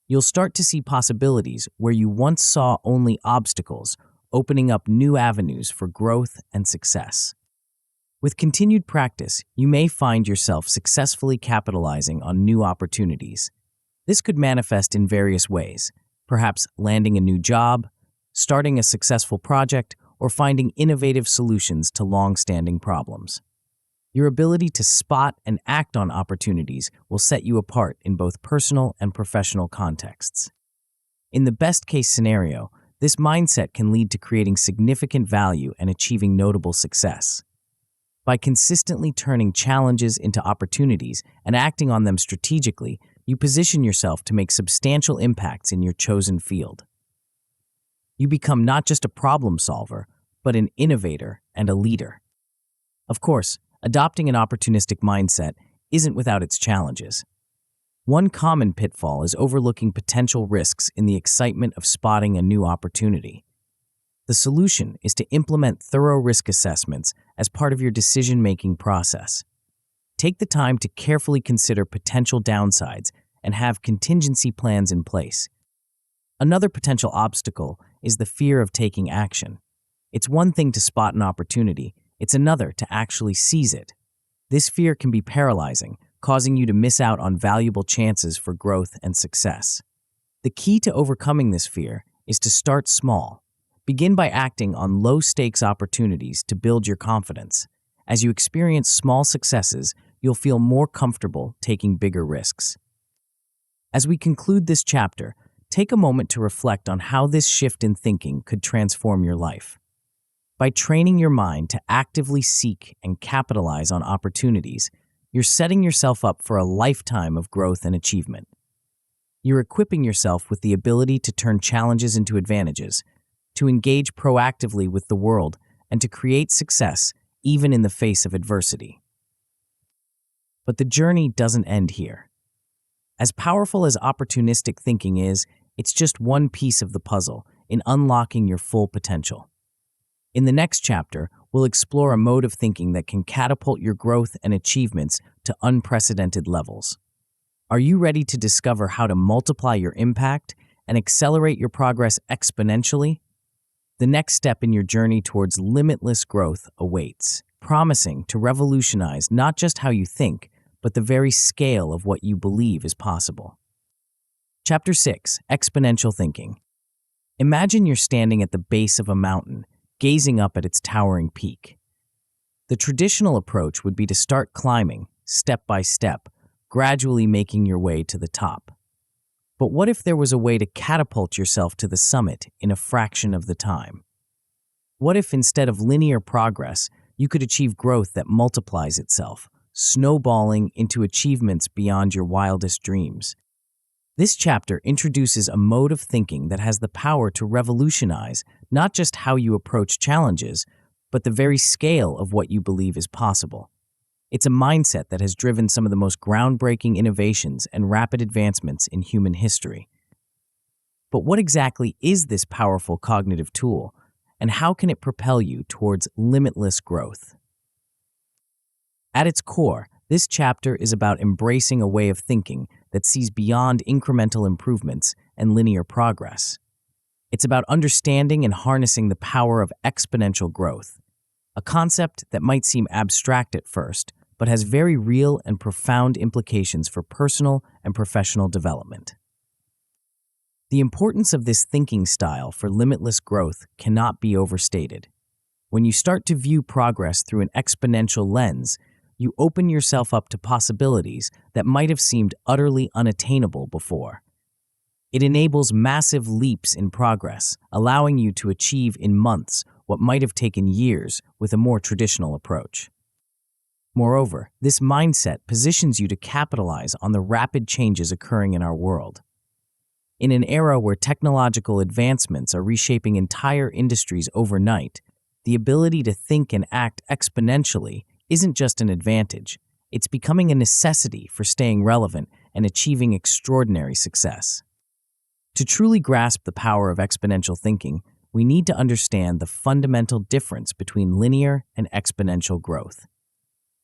S1: You'll start to see possibilities where you once saw only obstacles, opening up new avenues for growth and success. With continued practice, you may find yourself successfully capitalizing on new opportunities. This could manifest in various ways, perhaps landing a new job, starting a successful project, or finding innovative solutions to long-standing problems. Your ability to spot and act on opportunities will set you apart in both personal and professional contexts. In the best-case scenario, this mindset can lead to creating significant value and achieving notable success. By consistently turning challenges into opportunities and acting on them strategically, you position yourself to make substantial impacts in your chosen field. You become not just a problem solver, but an innovator and a leader. Of course, adopting an opportunistic mindset isn't without its challenges. One common pitfall is overlooking potential risks in the excitement of spotting a new opportunity. The solution is to implement thorough risk assessments as part of your decision-making process. Take the time to carefully consider potential downsides and have contingency plans in place. Another potential obstacle is the fear of taking action. It's one thing to spot an opportunity, it's another to actually seize it. This fear can be paralyzing, causing you to miss out on valuable chances for growth and success. The key to overcoming this fear is to start small. Begin by acting on low-stakes opportunities to build your confidence. As you experience small successes, you'll feel more comfortable taking bigger risks. As we conclude this chapter, take a moment to reflect on how this shift in thinking could transform your life. By training your mind to actively seek and capitalize on opportunities, you're setting yourself up for a lifetime of growth and achievement. You're equipping yourself with the ability to turn challenges into advantages, to engage proactively with the world, and to create success even in the face of adversity. But the journey doesn't end here. As powerful as opportunistic thinking is, it's just one piece of the puzzle in unlocking your full potential. In the next chapter, we'll explore a mode of thinking that can catapult your growth and achievements to unprecedented levels. Are you ready to discover how to multiply your impact and accelerate your progress exponentially? The next step in your journey towards limitless growth awaits, promising to revolutionize not just how you think, but the very scale of what you believe is possible. Chapter 6: Exponential Thinking. Imagine you're standing at the base of a mountain, gazing up at its towering peak. The traditional approach would be to start climbing, step by step, gradually making your way to the top. But what if there was a way to catapult yourself to the summit in a fraction of the time? What if instead of linear progress, you could achieve growth that multiplies itself, snowballing into achievements beyond your wildest dreams? This chapter introduces a mode of thinking that has the power to revolutionize not just how you approach challenges, but the very scale of what you believe is possible. It's a mindset that has driven some of the most groundbreaking innovations and rapid advancements in human history. But what exactly is this powerful cognitive tool, and how can it propel you towards limitless growth? At its core, this chapter is about embracing a way of thinking that sees beyond incremental improvements and linear progress. It's about understanding and harnessing the power of exponential growth, a concept that might seem abstract at first, but has very real and profound implications for personal and professional development. The importance of this thinking style for limitless growth cannot be overstated. When you start to view progress through an exponential lens, you open yourself up to possibilities that might have seemed utterly unattainable before. It enables massive leaps in progress, allowing you to achieve in months what might have taken years with a more traditional approach. Moreover, this mindset positions you to capitalize on the rapid changes occurring in our world. In an era where technological advancements are reshaping entire industries overnight, the ability to think and act exponentially isn't just an advantage, it's becoming a necessity for staying relevant and achieving extraordinary success. To truly grasp the power of exponential thinking, we need to understand the fundamental difference between linear and exponential growth.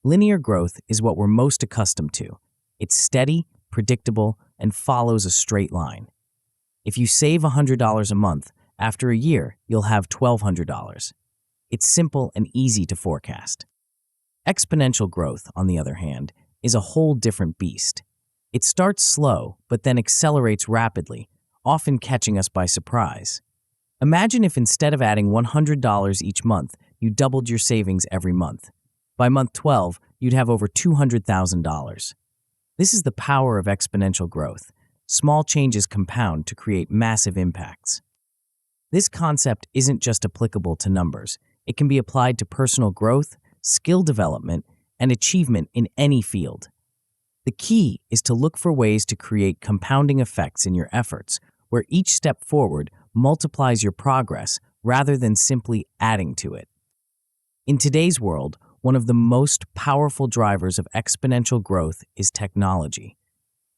S1: Linear growth is what we're most accustomed to. It's steady, predictable, and follows a straight line. If you save $100 a month, after a year, you'll have $1,200. It's simple and easy to forecast. Exponential growth, on the other hand, is a whole different beast. It starts slow, but then accelerates rapidly, often catching us by surprise. Imagine if instead of adding $100 each month, you doubled your savings every month. By month 12, you'd have over $200,000. This is the power of exponential growth. Small changes compound to create massive impacts. This concept isn't just applicable to numbers. It can be applied to personal growth, skill development, and achievement in any field. The key is to look for ways to create compounding effects in your efforts, where each step forward multiplies your progress rather than simply adding to it. In today's world, one of the most powerful drivers of exponential growth is technology.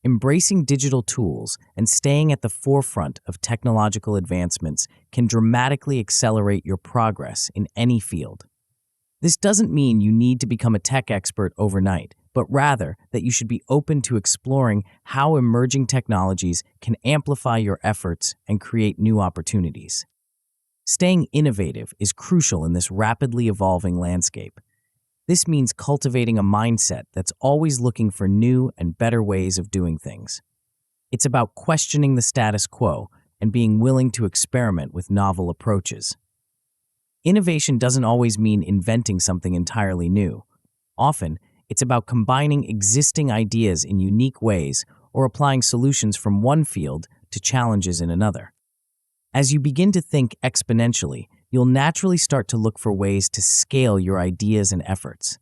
S1: Embracing digital tools and staying at the forefront of technological advancements can dramatically accelerate your progress in any field. This doesn't mean you need to become a tech expert overnight, but rather that you should be open to exploring how emerging technologies can amplify your efforts and create new opportunities. Staying innovative is crucial in this rapidly evolving landscape. This means cultivating a mindset that's always looking for new and better ways of doing things. It's about questioning the status quo and being willing to experiment with novel approaches. Innovation doesn't always mean inventing something entirely new. Often, it's about combining existing ideas in unique ways or applying solutions from one field to challenges in another. As you begin to think exponentially, you'll naturally start to look for ways to scale your ideas and efforts.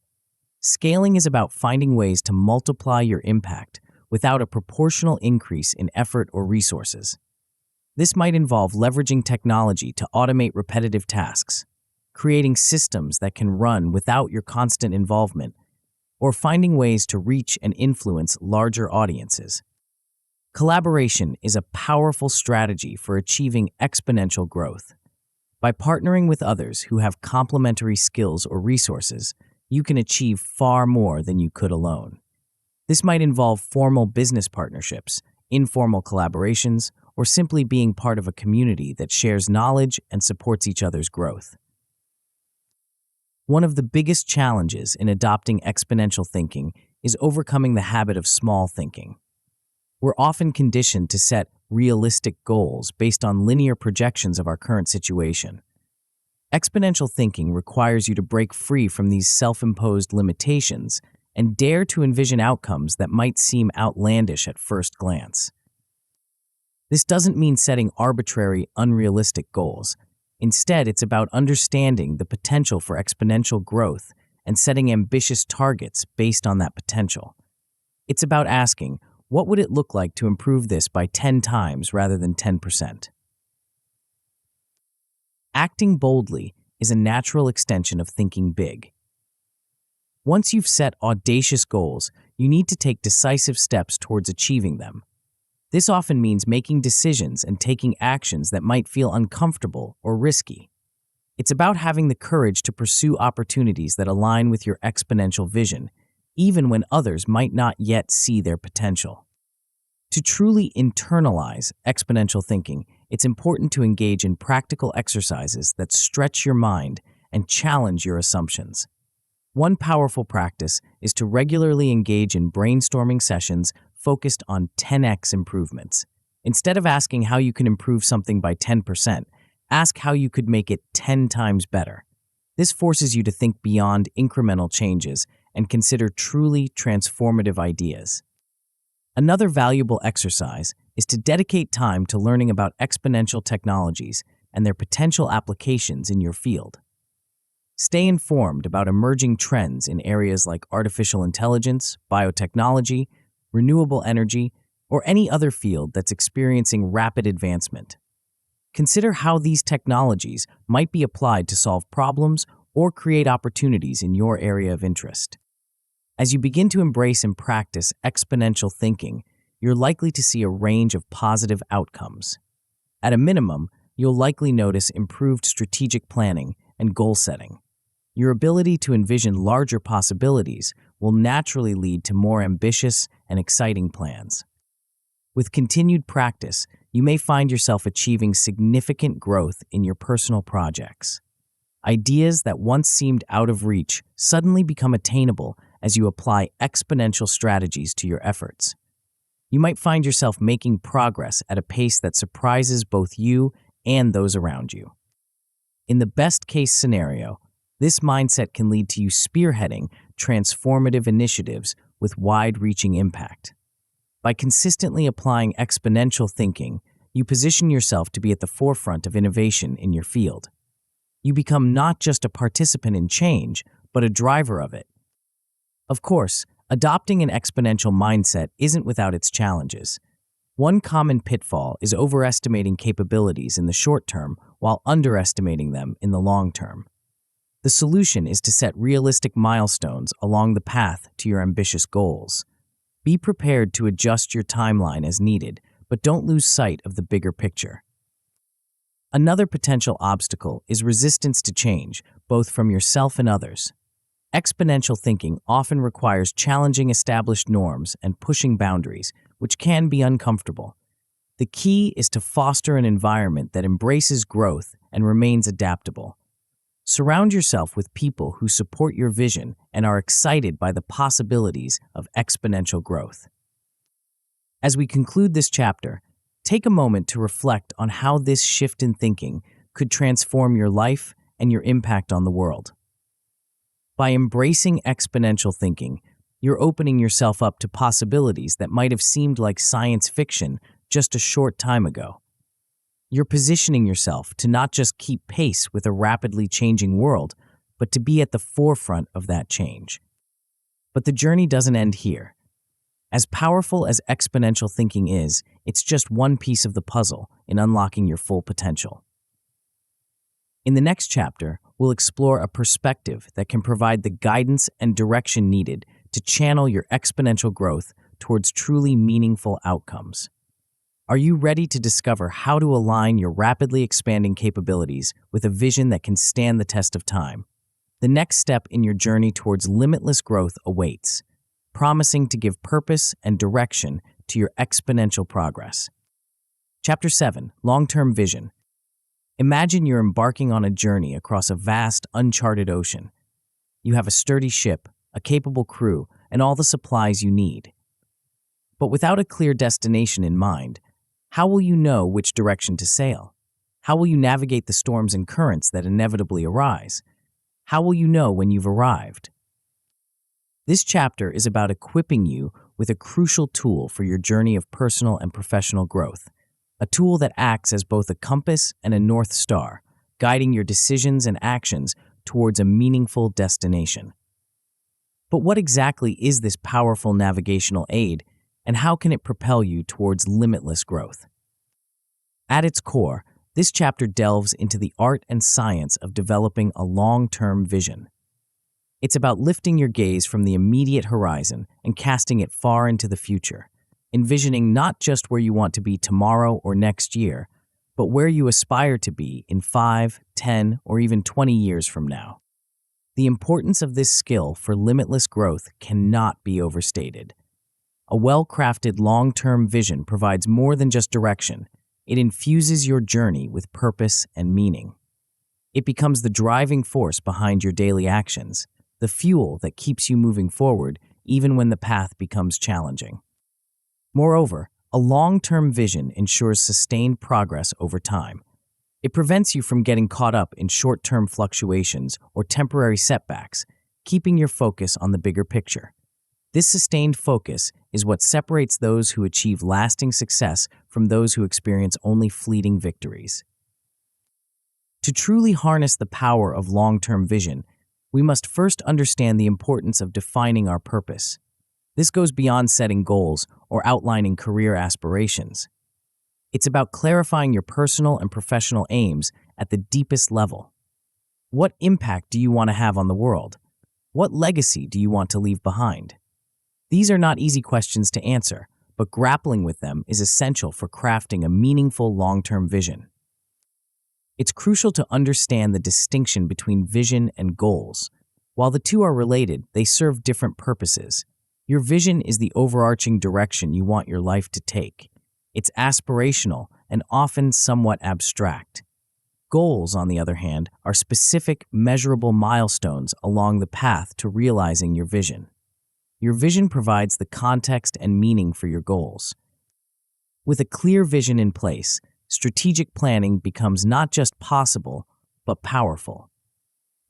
S1: Scaling is about finding ways to multiply your impact without a proportional increase in effort or resources. This might involve leveraging technology to automate repetitive tasks, creating systems that can run without your constant involvement, or finding ways to reach and influence larger audiences. Collaboration is a powerful strategy for achieving exponential growth. By partnering with others who have complementary skills or resources, you can achieve far more than you could alone. This might involve formal business partnerships, informal collaborations, or simply being part of a community that shares knowledge and supports each other's growth. One of the biggest challenges in adopting exponential thinking is overcoming the habit of small thinking. We're often conditioned to set realistic goals based on linear projections of our current situation. Exponential thinking requires you to break free from these self-imposed limitations and dare to envision outcomes that might seem outlandish at first glance. This doesn't mean setting arbitrary, unrealistic goals. Instead, it's about understanding the potential for exponential growth and setting ambitious targets based on that potential. It's about asking, what would it look like to improve this by 10 times rather than 10%? Acting boldly is a natural extension of thinking big. Once you've set audacious goals, you need to take decisive steps towards achieving them. This often means making decisions and taking actions that might feel uncomfortable or risky. It's about having the courage to pursue opportunities that align with your exponential vision, even when others might not yet see their potential. To truly internalize exponential thinking, it's important to engage in practical exercises that stretch your mind and challenge your assumptions. One powerful practice is to regularly engage in brainstorming sessions focused on 10x improvements. Instead of asking how you can improve something by 10%, ask how you could make it 10 times better. This forces you to think beyond incremental changes and consider truly transformative ideas. Another valuable exercise is to dedicate time to learning about exponential technologies and their potential applications in your field. Stay informed about emerging trends in areas like artificial intelligence, biotechnology, renewable energy, or any other field that's experiencing rapid advancement. Consider how these technologies might be applied to solve problems or create opportunities in your area of interest. As you begin to embrace and practice exponential thinking, you're likely to see a range of positive outcomes. At a minimum, you'll likely notice improved strategic planning and goal setting. Your ability to envision larger possibilities will naturally lead to more ambitious and exciting plans. With continued practice, you may find yourself achieving significant growth in your personal projects. Ideas that once seemed out of reach suddenly become attainable as you apply exponential strategies to your efforts. You might find yourself making progress at a pace that surprises both you and those around you. In the best-case scenario, this mindset can lead to you spearheading transformative initiatives with wide-reaching impact. By consistently applying exponential thinking, you position yourself to be at the forefront of innovation in your field. You become not just a participant in change, but a driver of it. Of course, adopting an exponential mindset isn't without its challenges. One common pitfall is overestimating capabilities in the short term while underestimating them in the long term. The solution is to set realistic milestones along the path to your ambitious goals. Be prepared to adjust your timeline as needed, but don't lose sight of the bigger picture. Another potential obstacle is resistance to change, both from yourself and others. Exponential thinking often requires challenging established norms and pushing boundaries, which can be uncomfortable. The key is to foster an environment that embraces growth and remains adaptable. Surround yourself with people who support your vision and are excited by the possibilities of exponential growth. As we conclude this chapter, take a moment to reflect on how this shift in thinking could transform your life and your impact on the world. By embracing exponential thinking, you're opening yourself up to possibilities that might have seemed like science fiction just a short time ago. You're positioning yourself to not just keep pace with a rapidly changing world, but to be at the forefront of that change. But the journey doesn't end here. As powerful as exponential thinking is, it's just one piece of the puzzle in unlocking your full potential. In the next chapter, we'll explore a perspective that can provide the guidance and direction needed to channel your exponential growth towards truly meaningful outcomes. Are you ready to discover how to align your rapidly expanding capabilities with a vision that can stand the test of time? The next step in your journey towards limitless growth awaits, promising to give purpose and direction to your exponential progress. Chapter 7, Long-Term Vision. Imagine you're embarking on a journey across a vast, uncharted ocean. You have a sturdy ship, a capable crew, and all the supplies you need. But without a clear destination in mind, how will you know which direction to sail? How will you navigate the storms and currents that inevitably arise? How will you know when you've arrived? This chapter is about equipping you with a crucial tool for your journey of personal and professional growth, a tool that acts as both a compass and a North Star, guiding your decisions and actions towards a meaningful destination. But what exactly is this powerful navigational aid, and how can it propel you towards limitless growth? At its core, this chapter delves into the art and science of developing a long-term vision. It's about lifting your gaze from the immediate horizon and casting it far into the future, envisioning not just where you want to be tomorrow or next year, but where you aspire to be in 5, 10, or even 20 years from now. The importance of this skill for limitless growth cannot be overstated. A well-crafted long-term vision provides more than just direction. It infuses your journey with purpose and meaning. It becomes the driving force behind your daily actions, the fuel that keeps you moving forward even when the path becomes challenging. Moreover, a long-term vision ensures sustained progress over time. It prevents you from getting caught up in short-term fluctuations or temporary setbacks, keeping your focus on the bigger picture. This sustained focus is what separates those who achieve lasting success from those who experience only fleeting victories. To truly harness the power of long-term vision, we must first understand the importance of defining our purpose. This goes beyond setting goals or outlining career aspirations. It's about clarifying your personal and professional aims at the deepest level. What impact do you want to have on the world? What legacy do you want to leave behind? These are not easy questions to answer, but grappling with them is essential for crafting a meaningful long-term vision. It's crucial to understand the distinction between vision and goals. While the two are related, they serve different purposes. Your vision is the overarching direction you want your life to take. It's aspirational and often somewhat abstract. Goals, on the other hand, are specific, measurable milestones along the path to realizing your vision. Your vision provides the context and meaning for your goals. With a clear vision in place, strategic planning becomes not just possible, but powerful.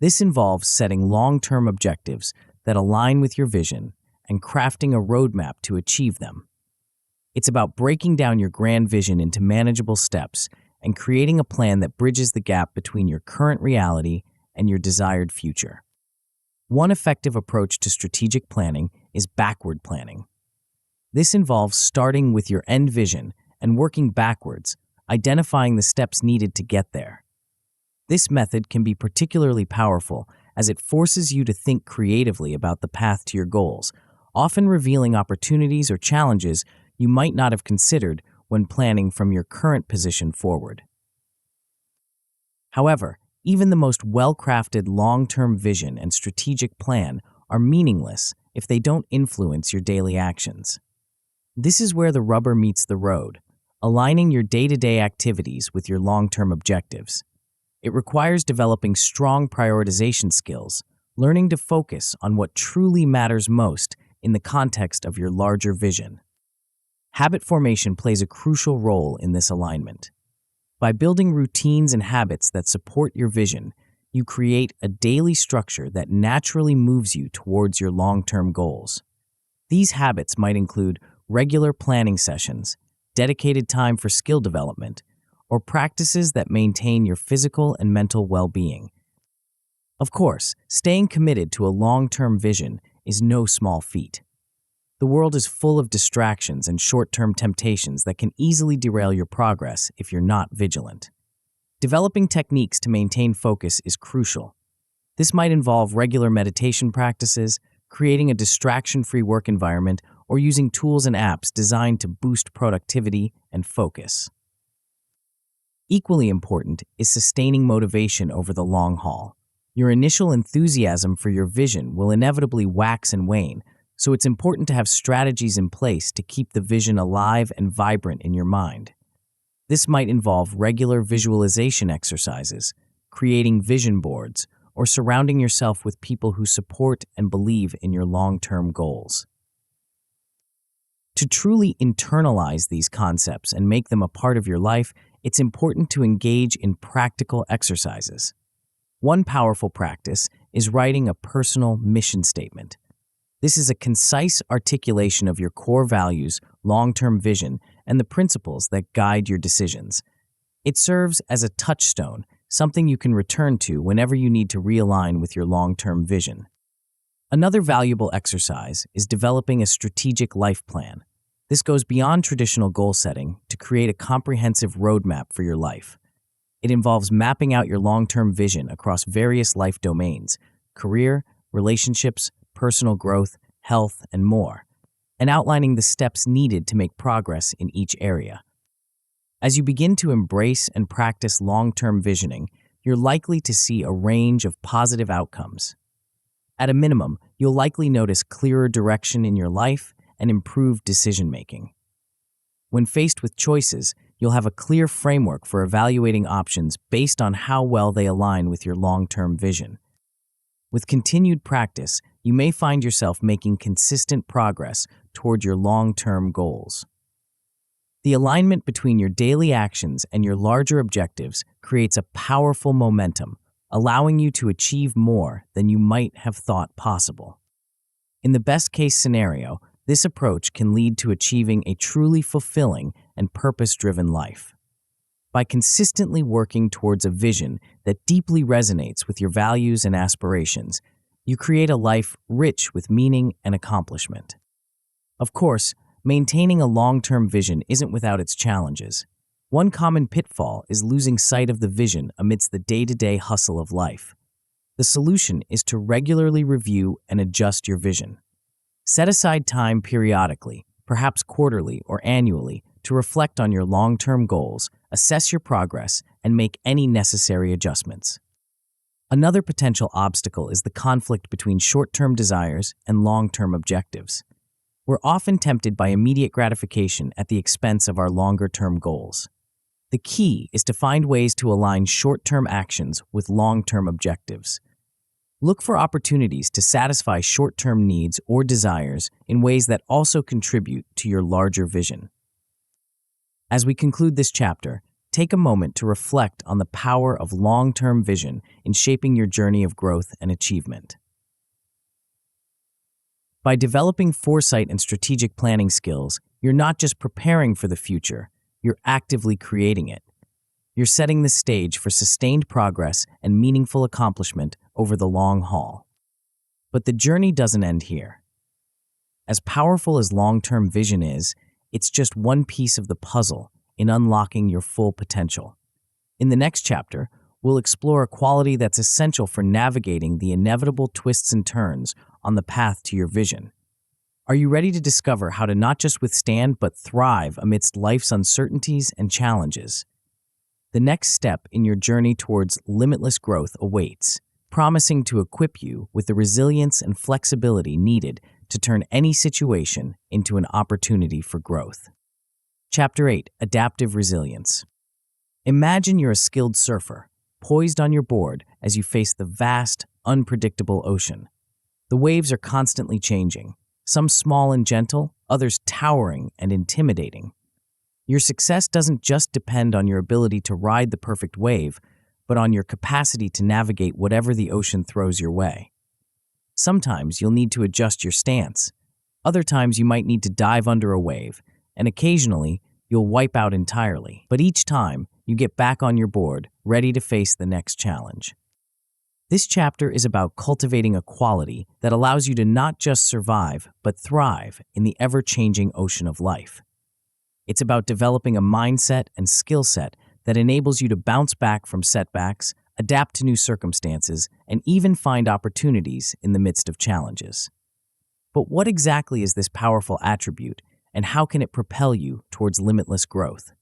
S1: This involves setting long-term objectives that align with your vision and crafting a roadmap to achieve them. It's about breaking down your grand vision into manageable steps and creating a plan that bridges the gap between your current reality and your desired future. One effective approach to strategic planning is backward planning. This involves starting with your end vision and working backwards, identifying the steps needed to get there. This method can be particularly powerful as it forces you to think creatively about the path to your goals, often revealing opportunities or challenges you might not have considered when planning from your current position forward. However, even the most well-crafted long-term vision and strategic plan are meaningless if they don't influence your daily actions. This is where the rubber meets the road, aligning your day-to-day activities with your long-term objectives. It requires developing strong prioritization skills, learning to focus on what truly matters most in the context of your larger vision. Habit formation plays a crucial role in this alignment. By building routines and habits that support your vision, you create a daily structure that naturally moves you towards your long-term goals. These habits might include regular planning sessions, dedicated time for skill development, or practices that maintain your physical and mental well-being. Of course, staying committed to a long-term vision is no small feat. The world is full of distractions and short-term temptations that can easily derail your progress if you're not vigilant. Developing techniques to maintain focus is crucial. This might involve regular meditation practices, creating a distraction-free work environment, or using tools and apps designed to boost productivity and focus. Equally important is sustaining motivation over the long haul. Your initial enthusiasm for your vision will inevitably wax and wane, so it's important to have strategies in place to keep the vision alive and vibrant in your mind. This might involve regular visualization exercises, creating vision boards, or surrounding yourself with people who support and believe in your long-term goals. To truly internalize these concepts and make them a part of your life, it's important to engage in practical exercises. One powerful practice is writing a personal mission statement. This is a concise articulation of your core values, long-term vision, and the principles that guide your decisions. It serves as a touchstone, something you can return to whenever you need to realign with your long-term vision. Another valuable exercise is developing a strategic life plan. This goes beyond traditional goal setting to create a comprehensive roadmap for your life. It involves mapping out your long-term vision across various life domains: career, relationships, personal growth, health, and more, and outlining the steps needed to make progress in each area. As you begin to embrace and practice long-term visioning, you're likely to see a range of positive outcomes. At a minimum, you'll likely notice clearer direction in your life and improved decision-making. When faced with choices, you'll have a clear framework for evaluating options based on how well they align with your long-term vision. With continued practice, you may find yourself making consistent progress toward your long-term goals. The alignment between your daily actions and your larger objectives creates a powerful momentum, allowing you to achieve more than you might have thought possible. In the best-case scenario, this approach can lead to achieving a truly fulfilling and purpose-driven life. By consistently working towards a vision that deeply resonates with your values and aspirations, you create a life rich with meaning and accomplishment. Of course, maintaining a long-term vision isn't without its challenges. One common pitfall is losing sight of the vision amidst the day-to-day hustle of life. The solution is to regularly review and adjust your vision. Set aside time periodically, perhaps quarterly or annually, to reflect on your long-term goals, assess your progress, and make any necessary adjustments. Another potential obstacle is the conflict between short-term desires and long-term objectives. We're often tempted by immediate gratification at the expense of our longer-term goals. The key is to find ways to align short-term actions with long-term objectives. Look for opportunities to satisfy short-term needs or desires in ways that also contribute to your larger vision. As we conclude this chapter, take a moment to reflect on the power of long-term vision in shaping your journey of growth and achievement. By developing foresight and strategic planning skills, you're not just preparing for the future, you're actively creating it. You're setting the stage for sustained progress and meaningful accomplishment over the long haul. But the journey doesn't end here. As powerful as long-term vision is, it's just one piece of the puzzle in unlocking your full potential. In the next chapter, we'll explore a quality that's essential for navigating the inevitable twists and turns on the path to your vision. Are you ready to discover how to not just withstand but thrive amidst life's uncertainties and challenges? The next step in your journey towards limitless growth awaits, promising to equip you with the resilience and flexibility needed to turn any situation into an opportunity for growth. Chapter 8: Adaptive Resilience. Imagine you're a skilled surfer, poised on your board as you face the vast, unpredictable ocean. The waves are constantly changing, some small and gentle, others towering and intimidating. Your success doesn't just depend on your ability to ride the perfect wave, but on your capacity to navigate whatever the ocean throws your way. Sometimes you'll need to adjust your stance. Other times you might need to dive under a wave, and occasionally you'll wipe out entirely. But each time, you get back on your board, ready to face the next challenge. This chapter is about cultivating a quality that allows you to not just survive, but thrive in the ever-changing ocean of life. It's about developing a mindset and skill set that enables you to bounce back from setbacks, adapt to new circumstances, and even find opportunities in the midst of challenges. But what exactly is this powerful attribute, and how can it propel you towards limitless growth?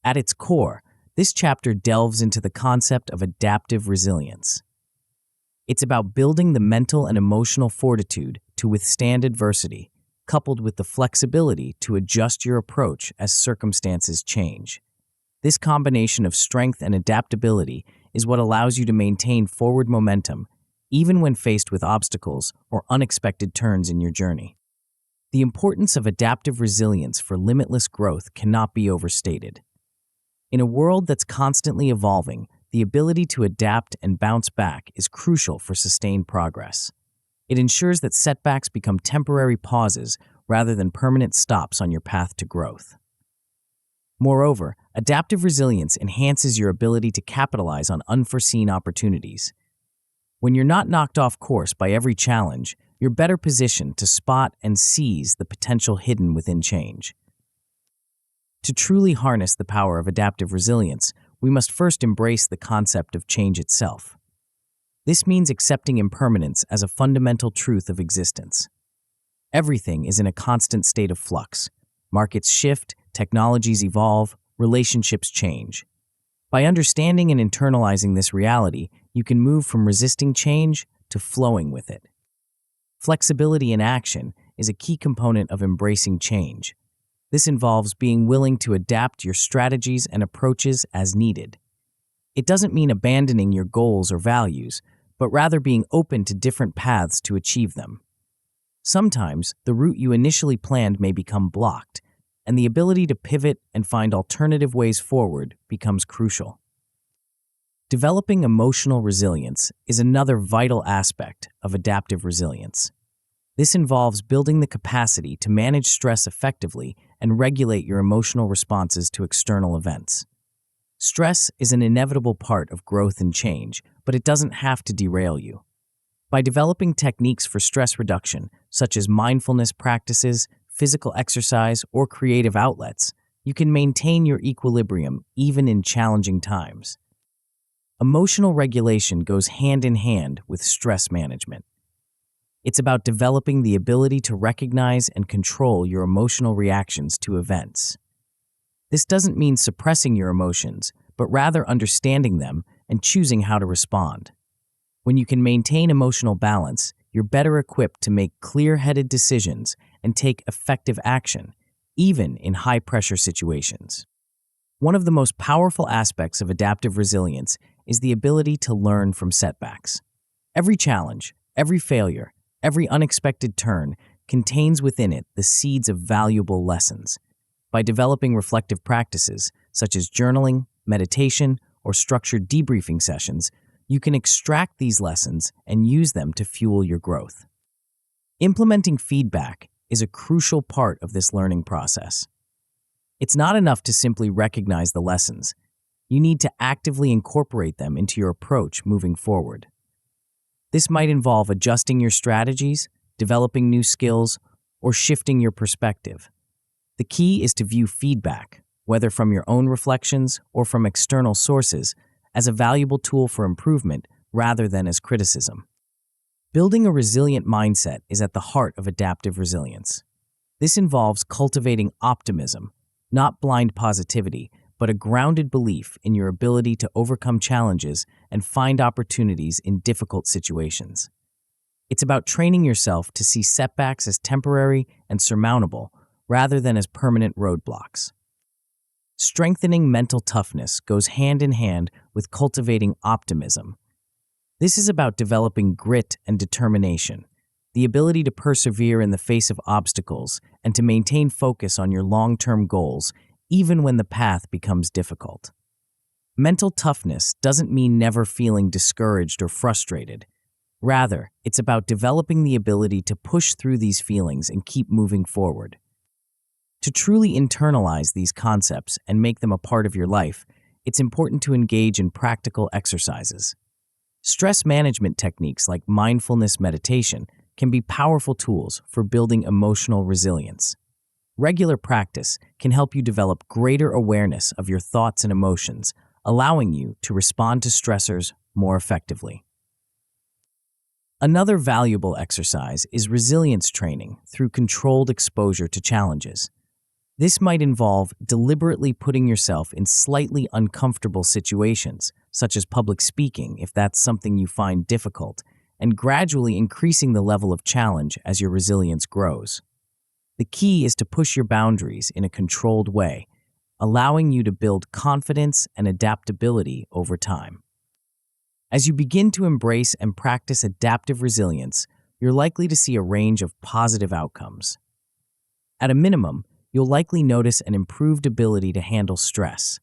S1: At its core, this chapter delves into the concept of adaptive resilience. It's about building the mental and emotional fortitude to withstand adversity, coupled with the flexibility to adjust your approach as circumstances change. This combination of strength and adaptability is what allows you to maintain forward momentum, even when faced with obstacles or unexpected turns in your journey. The importance of adaptive resilience for limitless growth cannot be overstated. In a world that's constantly evolving, the ability to adapt and bounce back is crucial for sustained progress. It ensures that setbacks become temporary pauses rather than permanent stops on your path to growth. Moreover, adaptive resilience enhances your ability to capitalize on unforeseen opportunities. When you're not knocked off course by every challenge, you're better positioned to spot and seize the potential hidden within change. To truly harness the power of adaptive resilience, we must first embrace the concept of change itself. This means accepting impermanence as a fundamental truth of existence. Everything is in a constant state of flux. Markets shift, technologies evolve, relationships change. By understanding and internalizing this reality, you can move from resisting change to flowing with it. Flexibility in action is a key component of embracing change. This involves being willing to adapt your strategies and approaches as needed. It doesn't mean abandoning your goals or values, but rather being open to different paths to achieve them. Sometimes, the route you initially planned may become blocked, and the ability to pivot and find alternative ways forward becomes crucial. Developing emotional resilience is another vital aspect of adaptive resilience. This involves building the capacity to manage stress effectively and regulate your emotional responses to external events. Stress is an inevitable part of growth and change, but it doesn't have to derail you. By developing techniques for stress reduction, such as mindfulness practices, physical exercise, or creative outlets, you can maintain your equilibrium even in challenging times. Emotional regulation goes hand in hand with stress management. It's about developing the ability to recognize and control your emotional reactions to events. This doesn't mean suppressing your emotions, but rather understanding them and choosing how to respond. When you can maintain emotional balance, you're better equipped to make clear-headed decisions and take effective action, even in high-pressure situations. One of the most powerful aspects of adaptive resilience is the ability to learn from setbacks. Every challenge, every failure, every unexpected turn contains within it the seeds of valuable lessons. By developing reflective practices, such as journaling, meditation, or structured debriefing sessions, you can extract these lessons and use them to fuel your growth. Implementing feedback is a crucial part of this learning process. It's not enough to simply recognize the lessons. You need to actively incorporate them into your approach moving forward. This might involve adjusting your strategies, developing new skills, or shifting your perspective. The key is to view feedback, whether from your own reflections or from external sources, as a valuable tool for improvement rather than as criticism. Building a resilient mindset is at the heart of adaptive resilience. This involves cultivating optimism, not blind positivity, but a grounded belief in your ability to overcome challenges and find opportunities in difficult situations. It's about training yourself to see setbacks as temporary and surmountable rather than as permanent roadblocks. Strengthening mental toughness goes hand in hand with cultivating optimism. This is about developing grit and determination, the ability to persevere in the face of obstacles and to maintain focus on your long-term goals even when the path becomes difficult. Mental toughness doesn't mean never feeling discouraged or frustrated. Rather, it's about developing the ability to push through these feelings and keep moving forward. To truly internalize these concepts and make them a part of your life, it's important to engage in practical exercises. Stress management techniques like mindfulness meditation can be powerful tools for building emotional resilience. Regular practice can help you develop greater awareness of your thoughts and emotions, allowing you to respond to stressors more effectively. Another valuable exercise is resilience training through controlled exposure to challenges. This might involve deliberately putting yourself in slightly uncomfortable situations, such as public speaking if that's something you find difficult, and gradually increasing the level of challenge as your resilience grows. The key is to push your boundaries in a controlled way, allowing you to build confidence and adaptability over time. As you begin to embrace and practice adaptive resilience, you're likely to see a range of positive outcomes. At a minimum, you'll likely notice an improved ability to handle stress.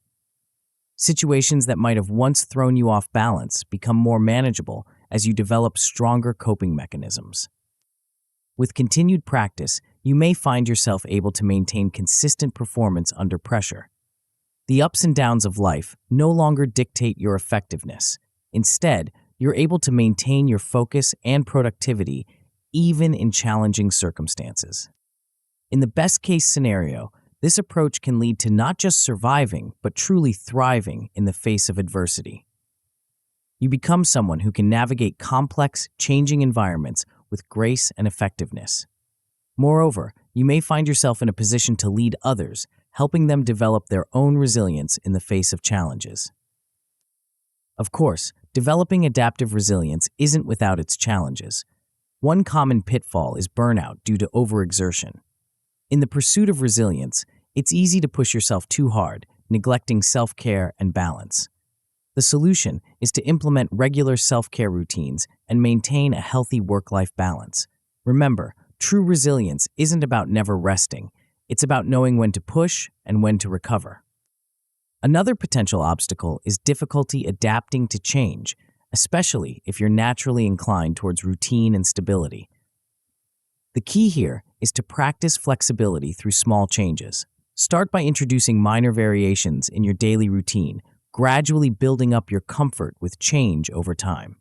S1: Situations that might have once thrown you off balance become more manageable as you develop stronger coping mechanisms. With continued practice, you may find yourself able to maintain consistent performance under pressure. The ups and downs of life no longer dictate your effectiveness. Instead, you're able to maintain your focus and productivity even in challenging circumstances. In the best-case scenario, this approach can lead to not just surviving, but truly thriving in the face of adversity. You become someone who can navigate complex, changing environments with grace and effectiveness. Moreover, you may find yourself in a position to lead others, helping them develop their own resilience in the face of challenges. Of course, developing adaptive resilience isn't without its challenges. One common pitfall is burnout due to overexertion. In the pursuit of resilience, it's easy to push yourself too hard, neglecting self-care and balance. The solution is to implement regular self-care routines and maintain a healthy work-life balance. Remember, true resilience isn't about never resting. It's about knowing when to push and when to recover. Another potential obstacle is difficulty adapting to change, especially if you're naturally inclined towards routine and stability. The key here is to practice flexibility through small changes. Start by introducing minor variations in your daily routine, gradually building up your comfort with change over time.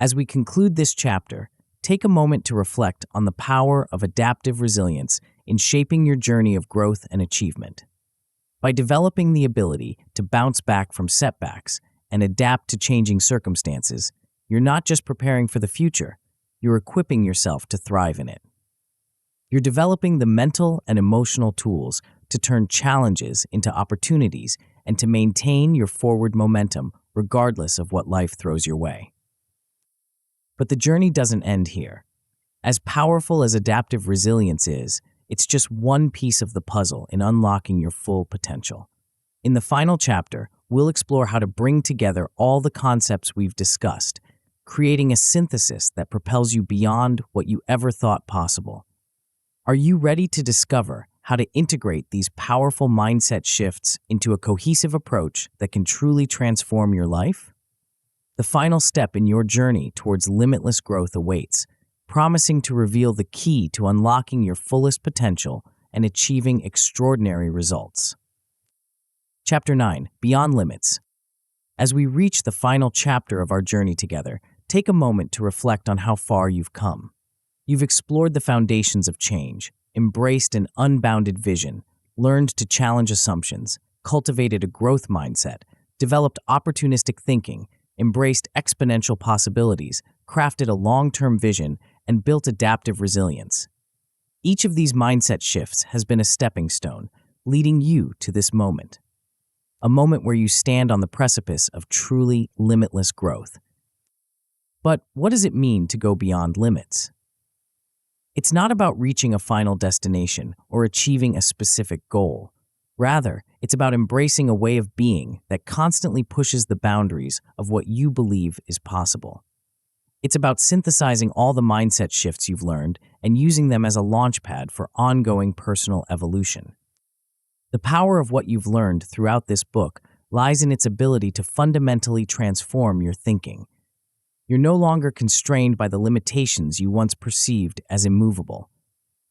S1: As we conclude this chapter, take a moment to reflect on the power of adaptive resilience in shaping your journey of growth and achievement. By developing the ability to bounce back from setbacks and adapt to changing circumstances, you're not just preparing for the future, you're equipping yourself to thrive in it. You're developing the mental and emotional tools to turn challenges into opportunities and to maintain your forward momentum regardless of what life throws your way. But the journey doesn't end here. As powerful as adaptive resilience is, it's just one piece of the puzzle in unlocking your full potential. In the final chapter, we'll explore how to bring together all the concepts we've discussed, creating a synthesis that propels you beyond what you ever thought possible. Are you ready to discover how to integrate these powerful mindset shifts into a cohesive approach that can truly transform your life? The final step in your journey towards limitless growth awaits, promising to reveal the key to unlocking your fullest potential and achieving extraordinary results. Chapter 9, Beyond Limits. As we reach the final chapter of our journey together, take a moment to reflect on how far you've come. You've explored the foundations of change, embraced an unbounded vision, learned to challenge assumptions, cultivated a growth mindset, developed opportunistic thinking, embraced exponential possibilities, crafted a long-term vision, and built adaptive resilience. Each of these mindset shifts has been a stepping stone, leading you to this moment. A moment where you stand on the precipice of truly limitless growth. But what does it mean to go beyond limits? It's not about reaching a final destination or achieving a specific goal. Rather, it's about embracing a way of being that constantly pushes the boundaries of what you believe is possible. It's about synthesizing all the mindset shifts you've learned and using them as a launchpad for ongoing personal evolution. The power of what you've learned throughout this book lies in its ability to fundamentally transform your thinking. You're no longer constrained by the limitations you once perceived as immovable.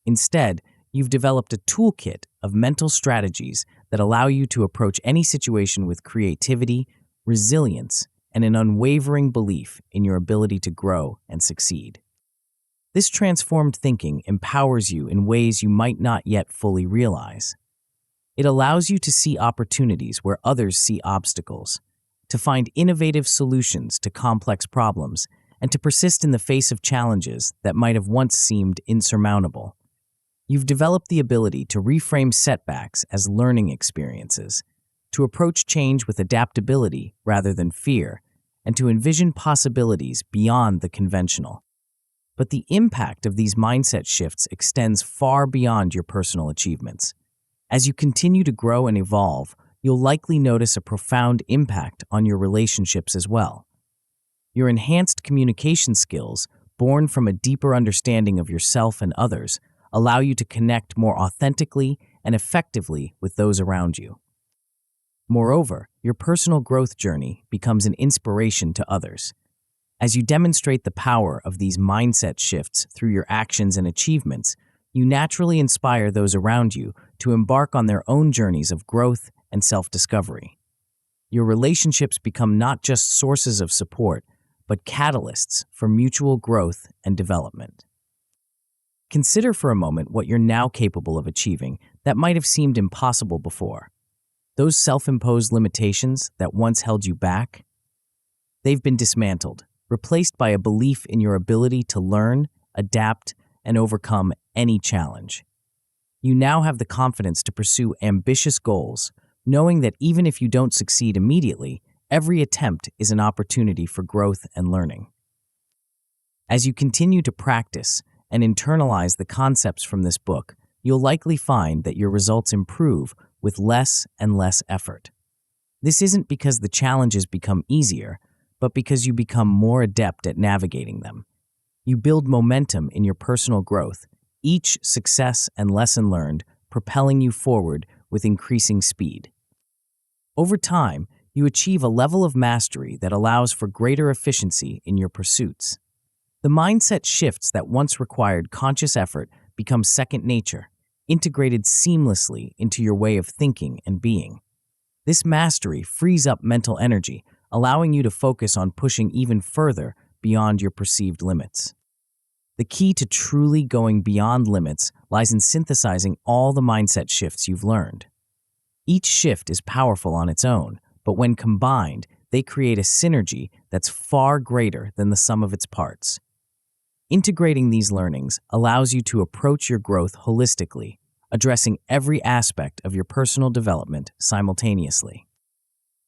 S1: Instead, you've developed a toolkit of mental strategies that allow you to approach any situation with creativity, resilience, and an unwavering belief in your ability to grow and succeed. This transformed thinking empowers you in ways you might not yet fully realize. It allows you to see opportunities where others see obstacles, to find innovative solutions to complex problems, and to persist in the face of challenges that might have once seemed insurmountable. You've developed the ability to reframe setbacks as learning experiences, to approach change with adaptability rather than fear, and to envision possibilities beyond the conventional. But the impact of these mindset shifts extends far beyond your personal achievements. As you continue to grow and evolve, you'll likely notice a profound impact on your relationships as well. Your enhanced communication skills, born from a deeper understanding of yourself and others, allow you to connect more authentically and effectively with those around you. Moreover, your personal growth journey becomes an inspiration to others. As you demonstrate the power of these mindset shifts through your actions and achievements, you naturally inspire those around you to embark on their own journeys of growth and self-discovery. Your relationships become not just sources of support, but catalysts for mutual growth and development. Consider for a moment what you're now capable of achieving that might have seemed impossible before. Those self-imposed limitations that once held you back, They've been dismantled, replaced by a belief in your ability to learn, adapt, and overcome any challenge. You now have the confidence to pursue ambitious goals, knowing that even if you don't succeed immediately, every attempt is an opportunity for growth and learning. As you continue to practice and internalize the concepts from this book, you'll likely find that your results improve with less and less effort. This isn't because the challenges become easier, but because you become more adept at navigating them. You build momentum in your personal growth, each success and lesson learned propelling you forward with increasing speed. Over time, you achieve a level of mastery that allows for greater efficiency in your pursuits. The mindset shifts that once required conscious effort become second nature, integrated seamlessly into your way of thinking and being. This mastery frees up mental energy, allowing you to focus on pushing even further beyond your perceived limits. The key to truly going beyond limits lies in synthesizing all the mindset shifts you've learned. Each shift is powerful on its own, but when combined, they create a synergy that's far greater than the sum of its parts. Integrating these learnings allows you to approach your growth holistically, addressing every aspect of your personal development simultaneously.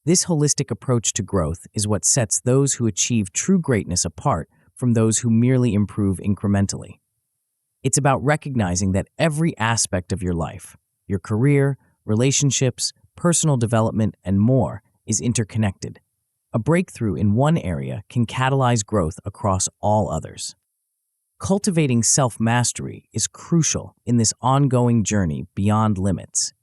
S1: This holistic approach to growth is what sets those who achieve true greatness apart from those who merely improve incrementally. It's about recognizing that every aspect of your life, your career, relationships, personal development, and more, is interconnected. A breakthrough in one area can catalyze growth across all others. Cultivating self-mastery is crucial in this ongoing journey beyond limits.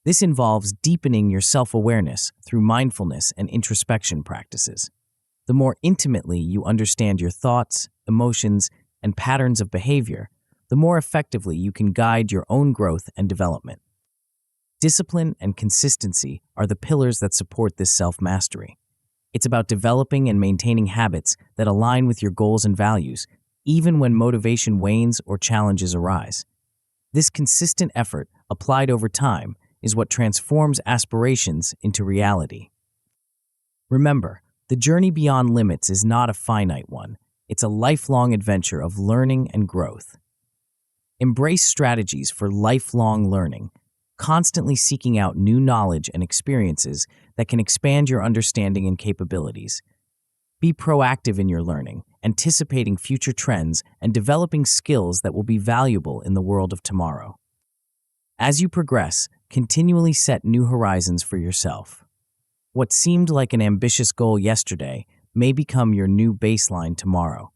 S1: This involves deepening your self-awareness through mindfulness and introspection practices. The more intimately you understand your thoughts, emotions, and patterns of behavior, the more effectively you can guide your own growth and development. Discipline and consistency are the pillars that support this self-mastery. It's about developing and maintaining habits that align with your goals and values, even when motivation wanes or challenges arise. This consistent effort, applied over time, is what transforms aspirations into reality. Remember, the journey beyond limits is not a finite one. It's a lifelong adventure of learning and growth. Embrace strategies for lifelong learning, constantly seeking out new knowledge and experiences that can expand your understanding and capabilities. Be proactive in your learning, anticipating future trends and developing skills that will be valuable in the world of tomorrow. As you progress, continually set new horizons for yourself. What seemed like an ambitious goal yesterday may become your new baseline tomorrow.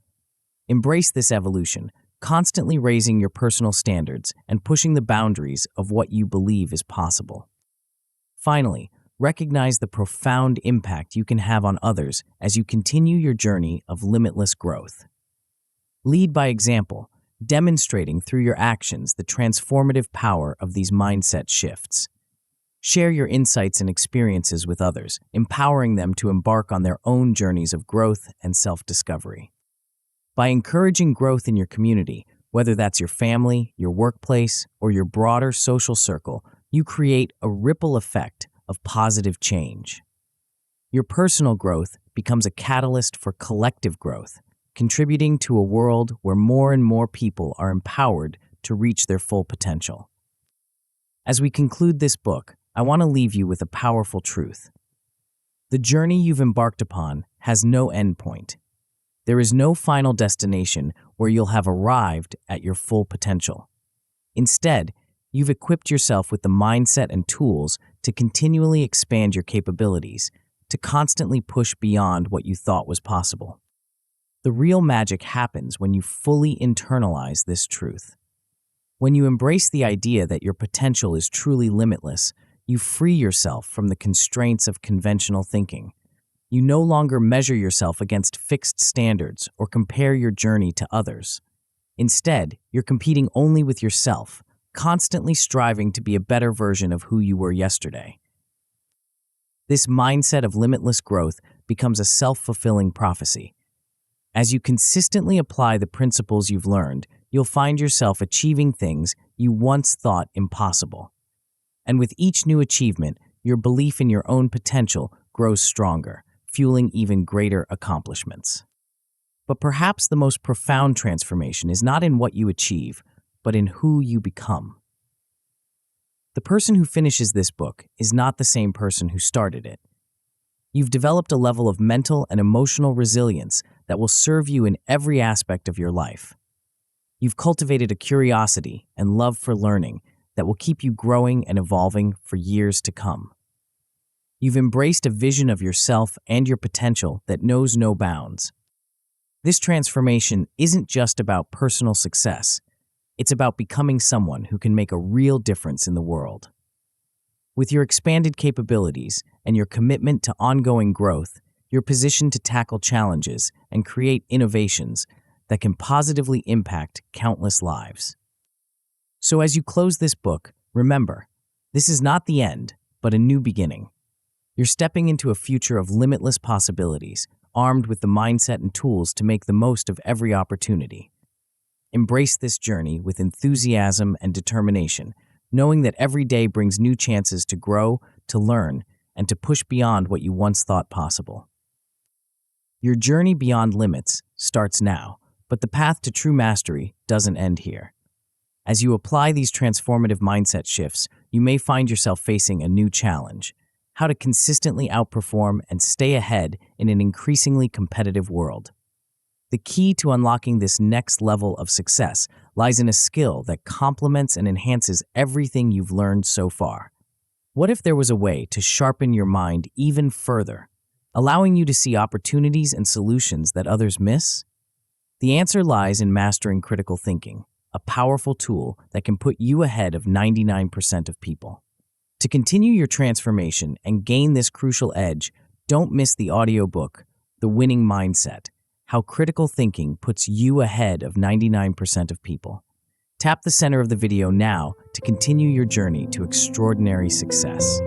S1: Embrace this evolution, constantly raising your personal standards and pushing the boundaries of what you believe is possible. Finally, recognize the profound impact you can have on others as you continue your journey of limitless growth. Lead by example, demonstrating through your actions the transformative power of these mindset shifts. Share your insights and experiences with others, empowering them to embark on their own journeys of growth and self-discovery. By encouraging growth in your community, whether that's your family, your workplace, or your broader social circle, you create a ripple effect of positive change. Your personal growth becomes a catalyst for collective growth, contributing to a world where more and more people are empowered to reach their full potential. As we conclude this book, I want to leave you with a powerful truth. The journey you've embarked upon has no endpoint. There is no final destination where you'll have arrived at your full potential. Instead, you've equipped yourself with the mindset and tools to continually expand your capabilities, to constantly push beyond what you thought was possible. The real magic happens when you fully internalize this truth. When you embrace the idea that your potential is truly limitless, you free yourself from the constraints of conventional thinking. You no longer measure yourself against fixed standards or compare your journey to others. Instead, you're competing only with yourself, constantly striving to be a better version of who you were yesterday. This mindset of limitless growth becomes a self-fulfilling prophecy. As you consistently apply the principles you've learned, you'll find yourself achieving things you once thought impossible. And with each new achievement, your belief in your own potential grows stronger, fueling even greater accomplishments. But perhaps the most profound transformation is not in what you achieve, but in who you become. The person who finishes this book is not the same person who started it. You've developed a level of mental and emotional resilience that will serve you in every aspect of your life. You've cultivated a curiosity and love for learning that will keep you growing and evolving for years to come. You've embraced a vision of yourself and your potential that knows no bounds. This transformation isn't just about personal success. It's about becoming someone who can make a real difference in the world. With your expanded capabilities and your commitment to ongoing growth, you're positioned to tackle challenges and create innovations that can positively impact countless lives. So as you close this book, remember, this is not the end, but a new beginning. You're stepping into a future of limitless possibilities, armed with the mindset and tools to make the most of every opportunity. Embrace this journey with enthusiasm and determination, knowing that every day brings new chances to grow, to learn, and to push beyond what you once thought possible. Your journey beyond limits starts now, but the path to true mastery doesn't end here. As you apply these transformative mindset shifts, you may find yourself facing a new challenge: how to consistently outperform and stay ahead in an increasingly competitive world. The key to unlocking this next level of success lies in a skill that complements and enhances everything you've learned so far. What if there was a way to sharpen your mind even further, allowing you to see opportunities and solutions that others miss? The answer lies in mastering critical thinking, a powerful tool that can put you ahead of 99% of people. To continue your transformation and gain this crucial edge, don't miss the audiobook, The Winning Mindset: How Critical Thinking Puts You Ahead of 99% of People. Tap the center of the video now to continue your journey to extraordinary success.